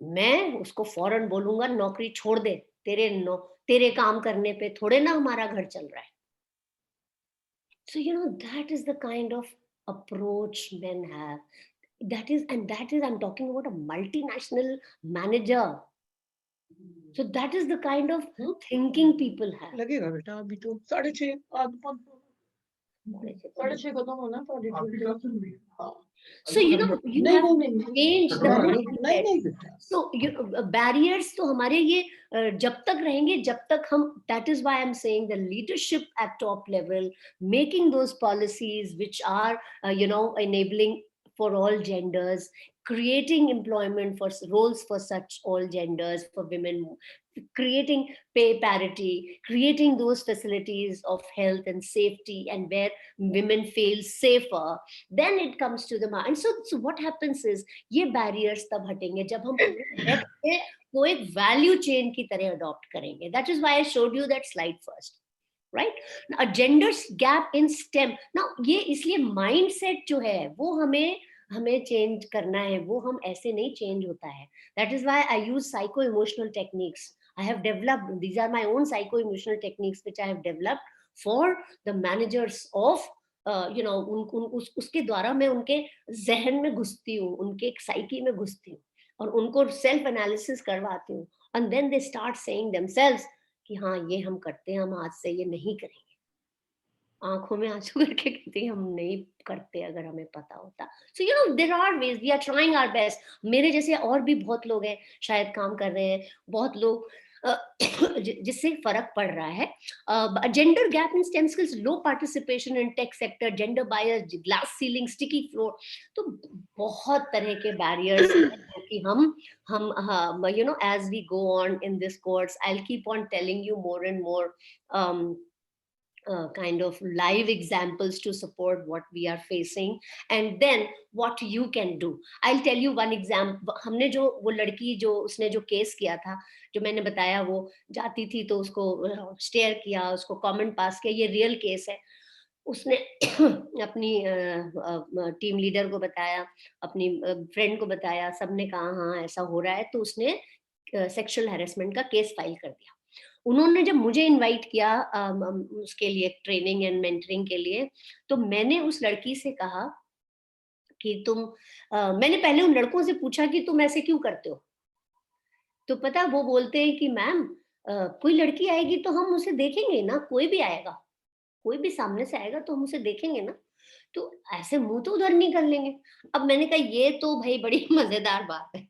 मैं उसको फौरन बोलूंगा, नौकरी छोड़ दे, तेरे काम करने पे थोड़े ना हमारा घर चल रहा है। So that is the kind of approach men have. That is I'm talking about a multinational manager. So that is the kind of thinking people have. लगेगा बेटा, अभी तो 6:30 खत्म होना, 6:30। So you have to change the mindset. So barriers तो हमारे ये जब तक रहेंगे, जब तक हम, that is why I'm saying the leadership at top level, making those policies which are enabling for all genders, creating employment for roles for such all genders, for women, creating pay parity, creating those facilities of health and safety, and where women feel safer, then it comes to the mind. So what happens is, ये barriers तब हटेंगे जब हम को एक value chain की तरह adopt करेंगे. That is why I showed you that slide first. Right? A gender gap in STEM. Now ये इसलिए mindset जो है वो हमें चेंज करना है, वो हम ऐसे नहीं चेंज होता है. That is why I use psycho-emotional techniques. I have developed, these are my own psycho-emotional techniques which I have developed for the managers of, उसके द्वारा मैं उनके जहन में घुसती हूँ, उनके साइकी में घुसती हूँ और उनको सेल्फ एनालिसिस करवाती हूँ. And then they start saying themselves कि हाँ ये हम करते हैं, हम आज से ये नहीं करेंगे. आंखों में आंसू करके कहते हैं हम नहीं करते अगर हमें पता होता. So there are ways, we are trying our best. मेरे जैसे और भी बहुत लोग हैं शायद काम कर रहे हैं, बहुत लोग जिससे फर्क पड़ रहा है. Gender gap in stem skills, low participation in tech sector, gender bias, glass ceiling, sticky floor, तो बहुत तरह के बैरियर्स कि हम you know, as we go on in this course, I'll keep on telling you more and more kind of live examples to support what we are facing, and then what you can do. I'll tell you one example. हमने जो वो लड़की जो उसने जो case किया था, जो मैंने बताया, वो जाती थी तो उसको स्टेयर किया, उसको कमेंट पास किया, ये रियल केस है. उसने अपनी टीम लीडर को बताया, अपनी फ्रेंड को बताया, सबने कहा हाँ ऐसा हो रहा है, तो उसने सेक्सुअल हैरेसमेंट का केस फाइल कर दिया. उन्होंने जब मुझे इनवाइट किया उसके लिए ट्रेनिंग एंड मेंटरिंग के लिए, तो मैंने उस लड़की से कहा कि तुम मैंने पहले उन लड़कों से पूछा कि तुम ऐसे क्यों करते हो. तो पता वो बोलते हैं कि मैम कोई लड़की आएगी तो हम उसे देखेंगे ना, कोई भी आएगा, कोई भी सामने से आएगा तो हम उसे देखेंगे ना, तो ऐसे मुंह तो उधर नहीं कर लेंगे. अब मैंने कहा ये तो भाई बड़ी मजेदार बात है,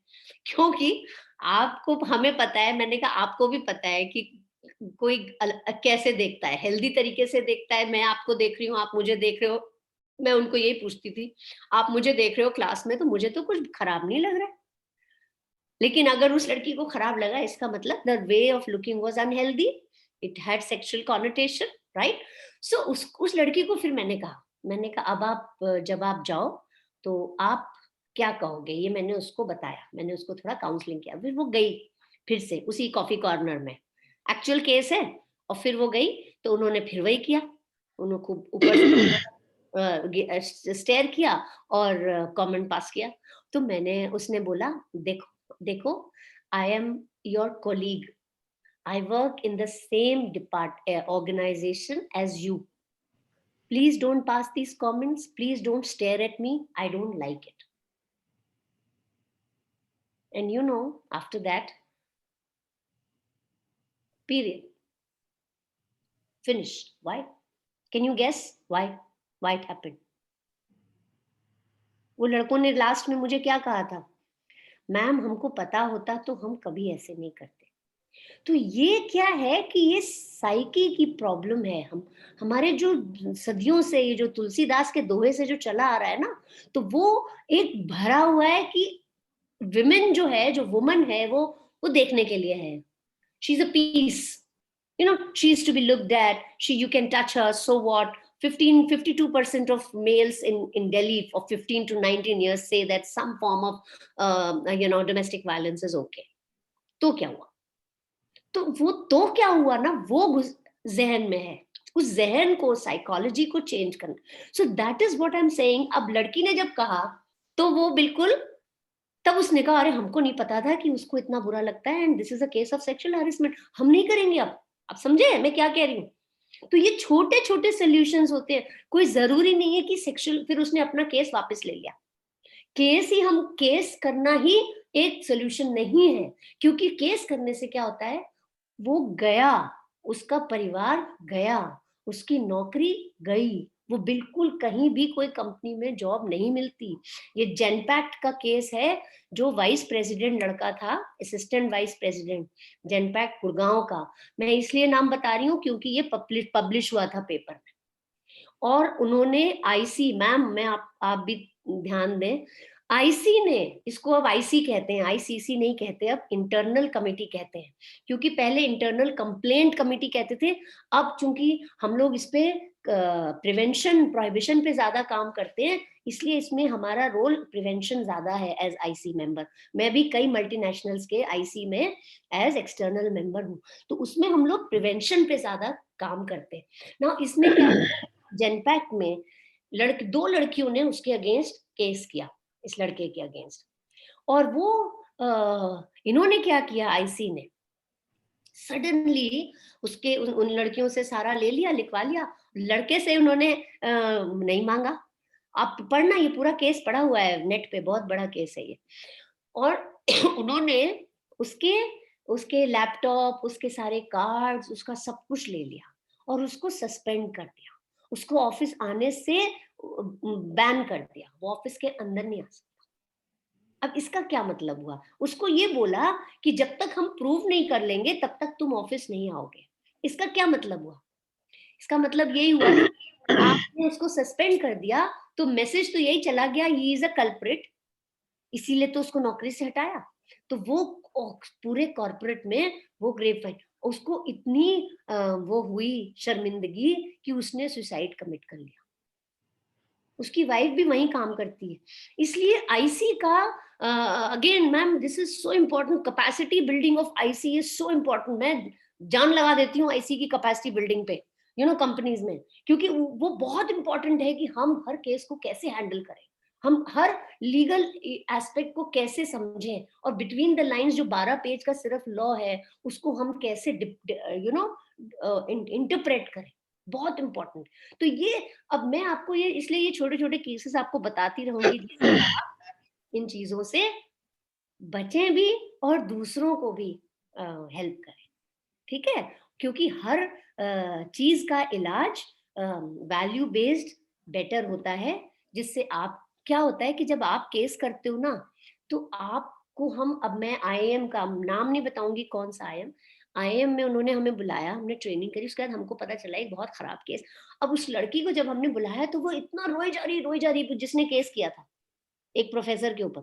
क्योंकि आपको, हमें पता है, मैंने कहा आपको भी पता है कि कोई कैसे देखता है, हेल्दी तरीके से देखता है. मैं आपको देख रही हूँ, आप मुझे देख रहे हो, मैं उनको यही पूछती थी, आप मुझे देख रहे हो क्लास में, तो मुझे तो कुछ खराब नहीं लग रहा है. लेकिन अगर उस लड़की को खराब लगा, इसका मतलब the way of looking was unhealthy, it had sexual connotation, right. So उस लड़की को फिर मैंने कहा अब आप जब आप जाओ तो आप क्या कहोगे, ये मैंने उसको बताया, मैंने उसको थोड़ा काउंसलिंग किया. फिर वो गई फिर से उसी कॉफी कॉर्नर में, एक्चुअल केस है, और फिर वो गई तो उन्होंने फिर वही किया, उन्होंने खूब ऊपर से स्टेयर किया और कमेंट पास किया. तो उसने बोला देखो I am your colleague, I work in the same organization as you. Please don't pass these comments. Please don't stare at me. I don't like it. And you know, after that, period. Finished. Why? Can you guess why? Why it happened? वो लड़कों ने last में मुझे क्या कहा था, ma'am हमको पता होता तो हम कभी ऐसे नहीं करते. तो ये क्या है कि ये साइकी की प्रॉब्लम है. हमारे जो सदियों से ये जो तुलसीदास के दोहे से जो चला आ रहा है ना, तो वो एक भरा हुआ है कि विमेन जो है, जो वुमन है, वो देखने के लिए है. She is a piece, you know, she is to be looked at. You can touch her, so what? 52% of males in Delhi of 15 to 19 years say that some form of domestic violence is okay. तो क्या हुआ? तो क्या हुआ ना, वो जहन में है. उस जहन को, साइकोलॉजी को चेंज करना. So that is what I am saying. अब लड़की ने जब कहा तो वो बिल्कुल, तब उसने कहा अरे हमको नहीं पता था कि उसको इतना बुरा लगता है, and this is a case of sexual harassment, हम नहीं करेंगे. अब समझे मैं क्या कह रही हूँ. तो ये छोटे छोटे सोल्यूशंस होते हैं. कोई जरूरी नहीं है कि सेक्सुअल, फिर उसने अपना केस वापस ले लिया. केस करना ही एक सोल्यूशन नहीं है, क्योंकि केस करने से क्या होता है, वो गया, उसका परिवार गया, उसकी नौकरी गई, वो बिल्कुल कहीं भी कोई कंपनी में जॉब नहीं मिलती. ये जेनपैक्ट का केस है, जो वाइस प्रेसिडेंट लड़का था, assistant vice president, Genpact Gurgaon का. मैं इसलिए नाम बता रही हूँ क्योंकि ये पब्लिश हुआ था पेपर में. और उन्होंने आईसी, मैम मैं आप भी ध्यान दें, आईसी ने, इसको अब आईसी कहते हैं, आईसीसी नहीं कहते, अब इंटरनल कमेटी कहते हैं, क्योंकि पहले इंटरनल कंप्लेंट कमेटी कहते थे. अब चूंकि हम लोग इस पे प्रिवेंशन, प्रोहिबिशन पे ज्यादा काम करते हैं, इसलिए इसमें हमारा रोल प्रिवेंशन ज्यादा है एज आईसी मेंबर. मैं भी कई मल्टीनेशनल्स के आईसी में एज एक्सटर्नल मेंबर हूँ, तो उसमें हम लोग प्रिवेंशन पे ज्यादा काम करते हैं ना. इसमें क्या, जेनपैक्ट में दो लड़कियों ने उसके अगेंस्ट केस किया, इस लड़के के अगेंस्ट. और वो इन्होंने क्या किया, आईसी ने सडनली उसके उन लड़कियों से सारा ले लिया, लिखवा लिया. लड़के से उन्होंने नहीं मांगा. आप पढ़ना, ये पूरा केस पढ़ा हुआ है नेट पे, बहुत बड़ा केस है ये. और उन्होंने उसके लैपटॉप, उसके सारे कार्ड्स, उसका सब कुछ ले लिया और उसको सस्पेंड कर दिया. उसको ऑफिस आने से बैन कर दिया, वो ऑफिस के अंदर नहीं आ सकता. अब इसका क्या मतलब हुआ? उसको ये बोला कि जब तक हम प्रूव नहीं कर लेंगे तब तक तुम ऑफिस नहीं आओगे। इसका क्या मतलब हुआ? इसका मतलब यही हुआ कि आपने उसको सस्पेंड कर दिया, तो मैसेज तो यही चला गया, ही इज अ कल्प्रिट, इसीलिए तो उसको नौकरी से हटाया। तो वो पूरे कॉर्पोरेट में वो ग्रेप फाइन, उसको इतनी वो हुई शर्मिंदगी कि उसने सुसाइड कमिट कर लिया। उसकी वाइफ भी वहीं काम करती है। इसलिए आईसी का again ma'am this is so important, capacity building of IC is so important. मैं जान लगा देती हूँ आईसी की कैपेसिटी बिल्डिंग पे, यू नो, कंपनीज में, क्योंकि वो बहुत इंपॉर्टेंट है कि हम हर केस को कैसे हैंडल करें, हम हर लीगल एस्पेक्ट को कैसे समझें, और बिटवीन द लाइंस जो 12 पेज का सिर्फ लॉ है उसको हम कैसे यू नो इंटरप्रेट करें, बहुत इंपॉर्टेंट। तो ये अब मैं आपको ये इसलिए ये छोटे छोटे केसेस आपको बताती रहूंगी जिससे आप इन चीजों से बचें भी और दूसरों को भी हेल्प करें, ठीक है? क्योंकि हर चीज का इलाज वैल्यू बेस्ड बेटर होता है, जिससे आप क्या होता है कि जब आप केस करते हो ना, तो आपको हम, अब मैं आईएम का नाम नहीं बताऊंगी कौन सा आईएम में उन्होंने हमें बुलाया, हमने ट्रेनिंग करी, उसके बाद हमको पता चला एक बहुत खराब केस। अब उस लड़की को जब हमने बुलाया तो वो इतना रोई जा रही जिसने केस किया था एक प्रोफेसर के ऊपर,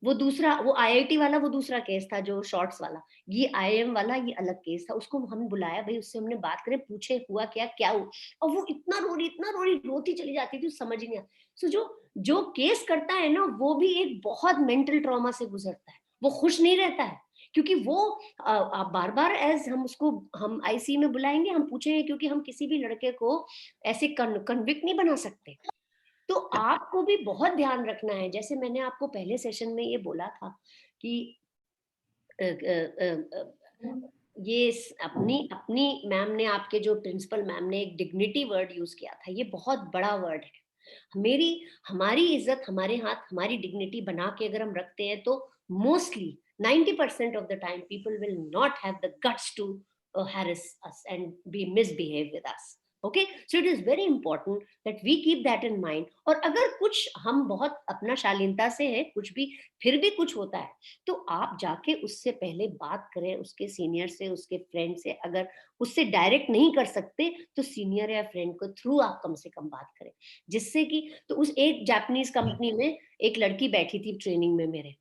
वो दूसरा, वो आईआईटी वाला वो दूसरा केस था जो शॉर्ट्स वाला, ये आईएम वाला ये अलग केस था। उसको हम बुलाया भाई, उससे हमने बात करें, पूछे हुआ क्या हुआ, और वो इतना रोती रोती चली जाती थी, समझ ही नहीं आता। सो जो केस करता है ना, वो भी एक बहुत मेंटल ट्रॉमा से गुजरता है, वो खुश नहीं रहता है, क्योंकि वो बार बार एज हम उसको हम आईसी में बुलाएंगे, हम पूछेंगे, क्योंकि हम किसी भी लड़के को ऐसे कन्विक्ट नहीं बना सकते। तो आपको भी बहुत ध्यान रखना है, जैसे मैंने आपको पहले सेशन में ये बोला था कि ये अपनी मैम ने, आपके जो प्रिंसिपल मैम ने एक डिग्निटी वर्ड यूज किया था, ये बहुत बड़ा वर्ड है। हमारी इज्जत हमारे हाथ, हमारी डिग्निटी बना के अगर हम रखते हैं तो mostly 90% of the time people will not have the guts to harass us and misbehave with us. Okay, so it is very important that we keep that in mind. और अगर कुछ हम बहुत अपना शालीनता से है, कुछ भी फिर भी कुछ होता है, तो आप जाके उससे पहले बात करें, उसके सीनियर से, उसके फ्रेंड से। अगर उससे डायरेक्ट नहीं कर सकते तो सीनियर या फ्रेंड को थ्रू आप कम से कम बात करें, जिससे कि तो उस एक जापानीज कंपनी में एक लड़की बैठी थी ट्रेनिंग में मेरे,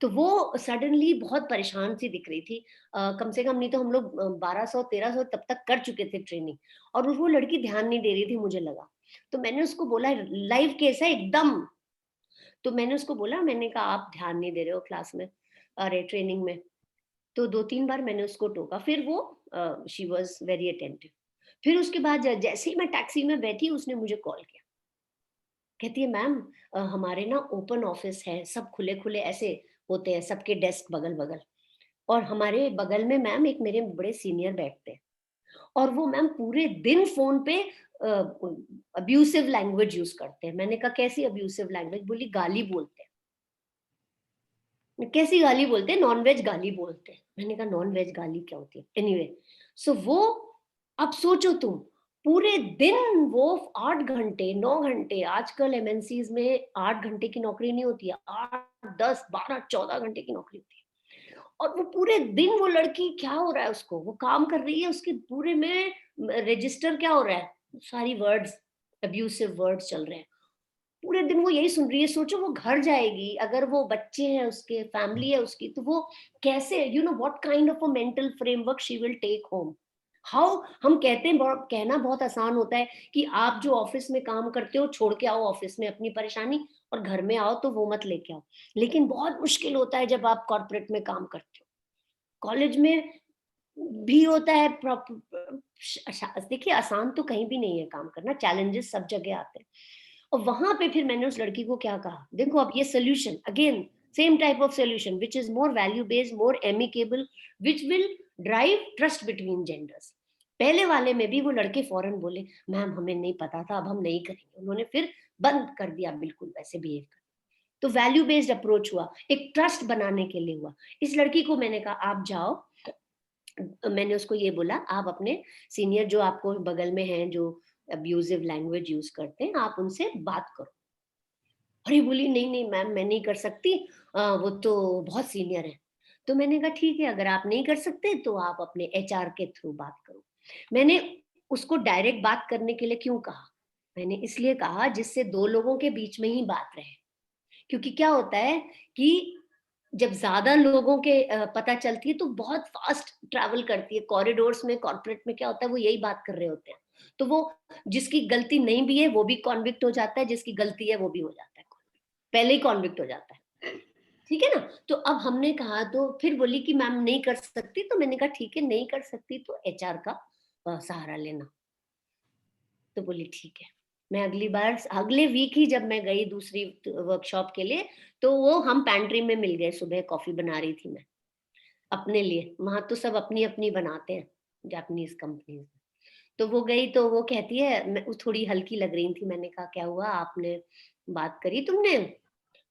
तो वो सडनली बहुत परेशान सी दिख रही थी। कम से कम नहीं तो हम लोग 1200-1300 तब तक कर चुके थे ट्रेनिंग, और वो लड़की ध्यान नहीं दे रही थी, मुझे लगा। तो मैंने उसको बोला, लाइव केस है एकदम, तो मैंने उसको बोला, मैंने कहा आप ध्यान नहीं दे रहे हो क्लास में, अरे ट्रेनिंग में। तो 2-3 बार मैंने उसको टोका, फिर वो शी वॉज वेरी अटेंटिव। फिर उसके बाद जैसे ही मैं टैक्सी में बैठी, उसने मुझे कॉल किया, कहती है मैम हमारे ना ओपन ऑफिस है, सब खुले खुले ऐसे होते हैं, सबके डेस्क बगल बगल, और हमारे बगल में मैम एक मेरे बड़े सीनियर बैठते हैं, और वो मैम पूरे दिन फोन पे अब्यूसिव लैंग्वेज यूज करते हैं। मैंने कहा कैसी अब्यूसिव लैंग्वेज? बोली गाली बोलते हैं। कैसी गाली बोलते हैं? नॉनवेज गाली बोलते हैं। मैंने कहा नॉनवेज गाली क्या होती है? एनीवे, सो वो, अब सोचो तुम, पूरे दिन वो 8 घंटे 9 घंटे, आजकल एमएनसीज में 8 घंटे की नौकरी नहीं होती है, 8 10 12 14 घंटे की नौकरी होती है। और वो पूरे दिन, वो लड़की क्या हो रहा है उसको, वो काम कर रही है, उसके पूरे में रजिस्टर क्या हो रहा है, सारी वर्ड्स, अब्यूसिव वर्ड्स चल रहे हैं, पूरे दिन वो यही सुन रही है। सोचो वो घर जाएगी, अगर वो बच्चे हैं उसके, फैमिली है उसकी, तो वो कैसे, you know what kind of a mental framework she will take home. How, हम कहते हैं, कहना बहुत आसान होता है कि आप जो ऑफिस में काम करते हो छोड़ के आओ ऑफिस में अपनी परेशानी, और घर में आओ तो वो मत लेके आओ। लेकिन बहुत मुश्किल होता है जब आप कॉर्पोरेट में काम करते हो, कॉलेज में भी होता है। देखिए आसान तो कहीं भी नहीं है काम करना, चैलेंजेस सब जगह आते हैं। और वहां पे फिर मैंने उस लड़की को क्या कहा, देखो अब ये solution, again same type of solution which is more value based, more amicable, which will drive trust between genders. पहले वाले में भी वो लड़के फौरन बोले मैम हमें नहीं पता था, अब हम नहीं करेंगे। उन्होंने फिर बंद कर दिया बिल्कुल वैसे बिहेव कर। तो वैल्यू बेस्ड अप्रोच हुआ, एक ट्रस्ट बनाने के लिए हुआ। इस लड़की को मैंने कहा आप जाओ, मैंने उसको ये बोला आप अपने सीनियर जो आपको बगल में हैं, जो अब्यूजिव लैंग्वेज यूज करते हैं, आप उनसे बात करो। अरे बोली नहीं नहीं मैम मैं नहीं कर सकती, वो तो बहुत सीनियर है। तो मैंने कहा ठीक है, अगर आप नहीं कर सकते तो आप अपने HR के थ्रू बात करो। मैंने उसको डायरेक्ट बात करने के लिए क्यों कहा? मैंने इसलिए कहा जिससे दो लोगों के बीच में ही बात रहे। क्योंकि क्या होता है कि जब ज्यादा लोगों के पता चलती है तो बहुत फास्ट ट्रैवल करती है। कॉरिडोर्स में, कॉर्पोरेट में क्या होता है, वो यही बात कर रहे होते हैं। तो वो जिसकी गलती नहीं भी है वो भी कॉन्विक्ट हो जाता है, जिसकी गलती है वो भी हो जाता है, पहले ही कॉन्विक्ट हो जाता है। ठीक है ना? तो अब हमने कहा, तो फिर बोली कि मैम नहीं कर सकती। तो मैंने कहा ठीक है, नहीं कर सकती तो HR का सहारा लेना। तो बोली ठीक है। मैं अगली बार, अगले वीक ही जब मैं गई दूसरी वर्कशॉप के लिए, तो वो हम पैंट्री में मिल गए। सुबह कॉफी बना रही थी मैं अपने लिए, वहां तो सब अपनी अपनी बनाते हैं जापानीज कंपनीज। तो वो गई तो वो कहती है, मैं थोड़ी हल्की लग रही थी। मैंने कहा क्या हुआ, आपने बात करी, तुमने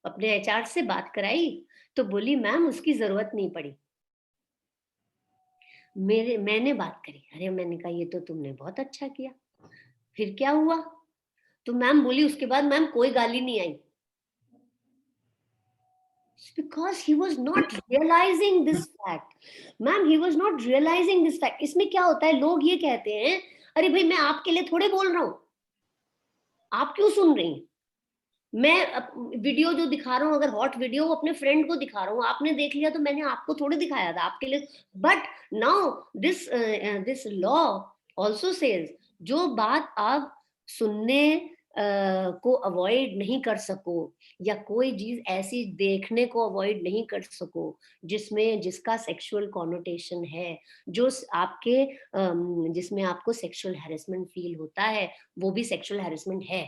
अपने HR से बात कराई? तो बोली मैम उसकी जरूरत नहीं पड़ी, मैंने बात करी। अरे मैंने कहा ये तो तुमने बहुत अच्छा किया, फिर क्या हुआ? तो मैम बोली उसके बाद मैम कोई गाली नहीं आई, because he was not realizing this fact. Ma'am he was not realizing this fact. इसमें क्या होता है, लोग ये कहते हैं अरे भाई मैं आपके लिए थोड़े बोल रहा हूं, आप क्यों सुन रही हैं? मैं वीडियो जो दिखा रहा हूँ, अगर हॉट वीडियो, वो अपने फ्रेंड को दिखा रहा हूँ, आपने देख लिया तो मैंने आपको थोड़े दिखाया था आपके लिए। But now this law also says, जो बात आप सुनने को अवॉइड नहीं कर सको, या कोई चीज ऐसी देखने को अवॉइड नहीं कर सको जिसका सेक्सुअल कॉनोटेशन है, जो आपके जिसमें आपको सेक्सुअल हैरेसमेंट फील होता है, वो भी सेक्सुअल हैरेसमेंट है।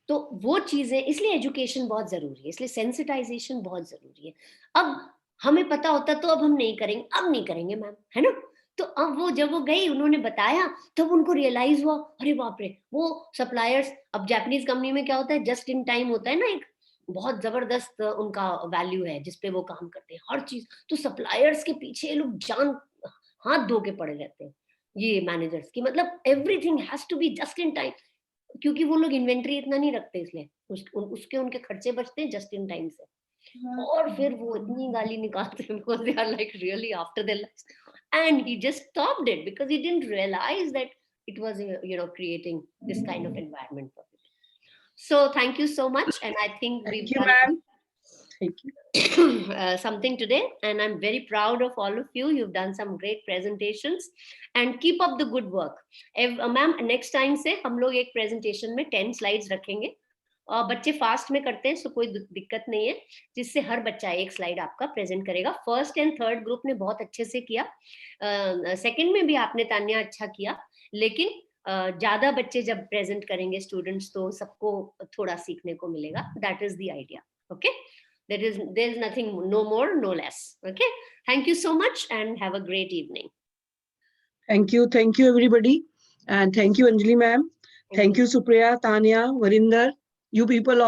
तो वो चीजें, इसलिए एजुकेशन बहुत जरूरी है, इसलिए सेंसिटाइजेशन बहुत जरूरी है। अब हमें पता होता तो अब हम नहीं करेंगे, अब नहीं करेंगे मैम, है ना? तो अब वो जब वो गई, उन्होंने बताया, तब उनको रियलाइज हुआ, अरे बाप रे, वो सप्लायर्स, अब जापानीज कंपनी में क्या होता है, जस्ट इन टाइम होता है ना, एक बहुत जबरदस्त उनका वैल्यू है जिसपे वो काम करते हैं, हर चीज। तो सप्लायर्स के पीछे ये लोग जान हाथ धो के पड़े रहते हैं, ये मैनेजर्स की, मतलब everything has to be just in time, क्योंकि वो लोग इन्वेंट्री इतना नहीं रखते, इसलिए उसके उनके खर्चे बचते हैं जस्ट इन टाइम से। और फिर वो इतनी गाली निकालते हैं because they are like really after their lives, and he just stopped it because he didn't realize that it was creating this kind of environment for people. So thank you so much, and I think we've done Thank you. Something today, and I'm very proud of all of you. You've done some great presentations and keep up the good work. Ma'am, next time से हम लोग एक presentation में 10 slides रखेंगे, और बच्चे fast में करते हैं, सो कोई दिक्कत नहीं है, जिससे हर बच्चा एक स्लाइड आपका प्रेजेंट करेगा। फर्स्ट एंड थर्ड ग्रुप ने बहुत अच्छे से किया, सेकंड में भी आपने तान्या अच्छा किया, लेकिन ज्यादा बच्चे जब प्रेजेंट करेंगे स्टूडेंट्स, तो सबको थोड़ा सीखने को मिलेगा। That is the idea. Okay, there is nothing, no more, no less. Okay, thank you so much and have a great evening. Thank you everybody, and thank you Anjali ma'am, thank you Supriya, Tanya, Varinder, you people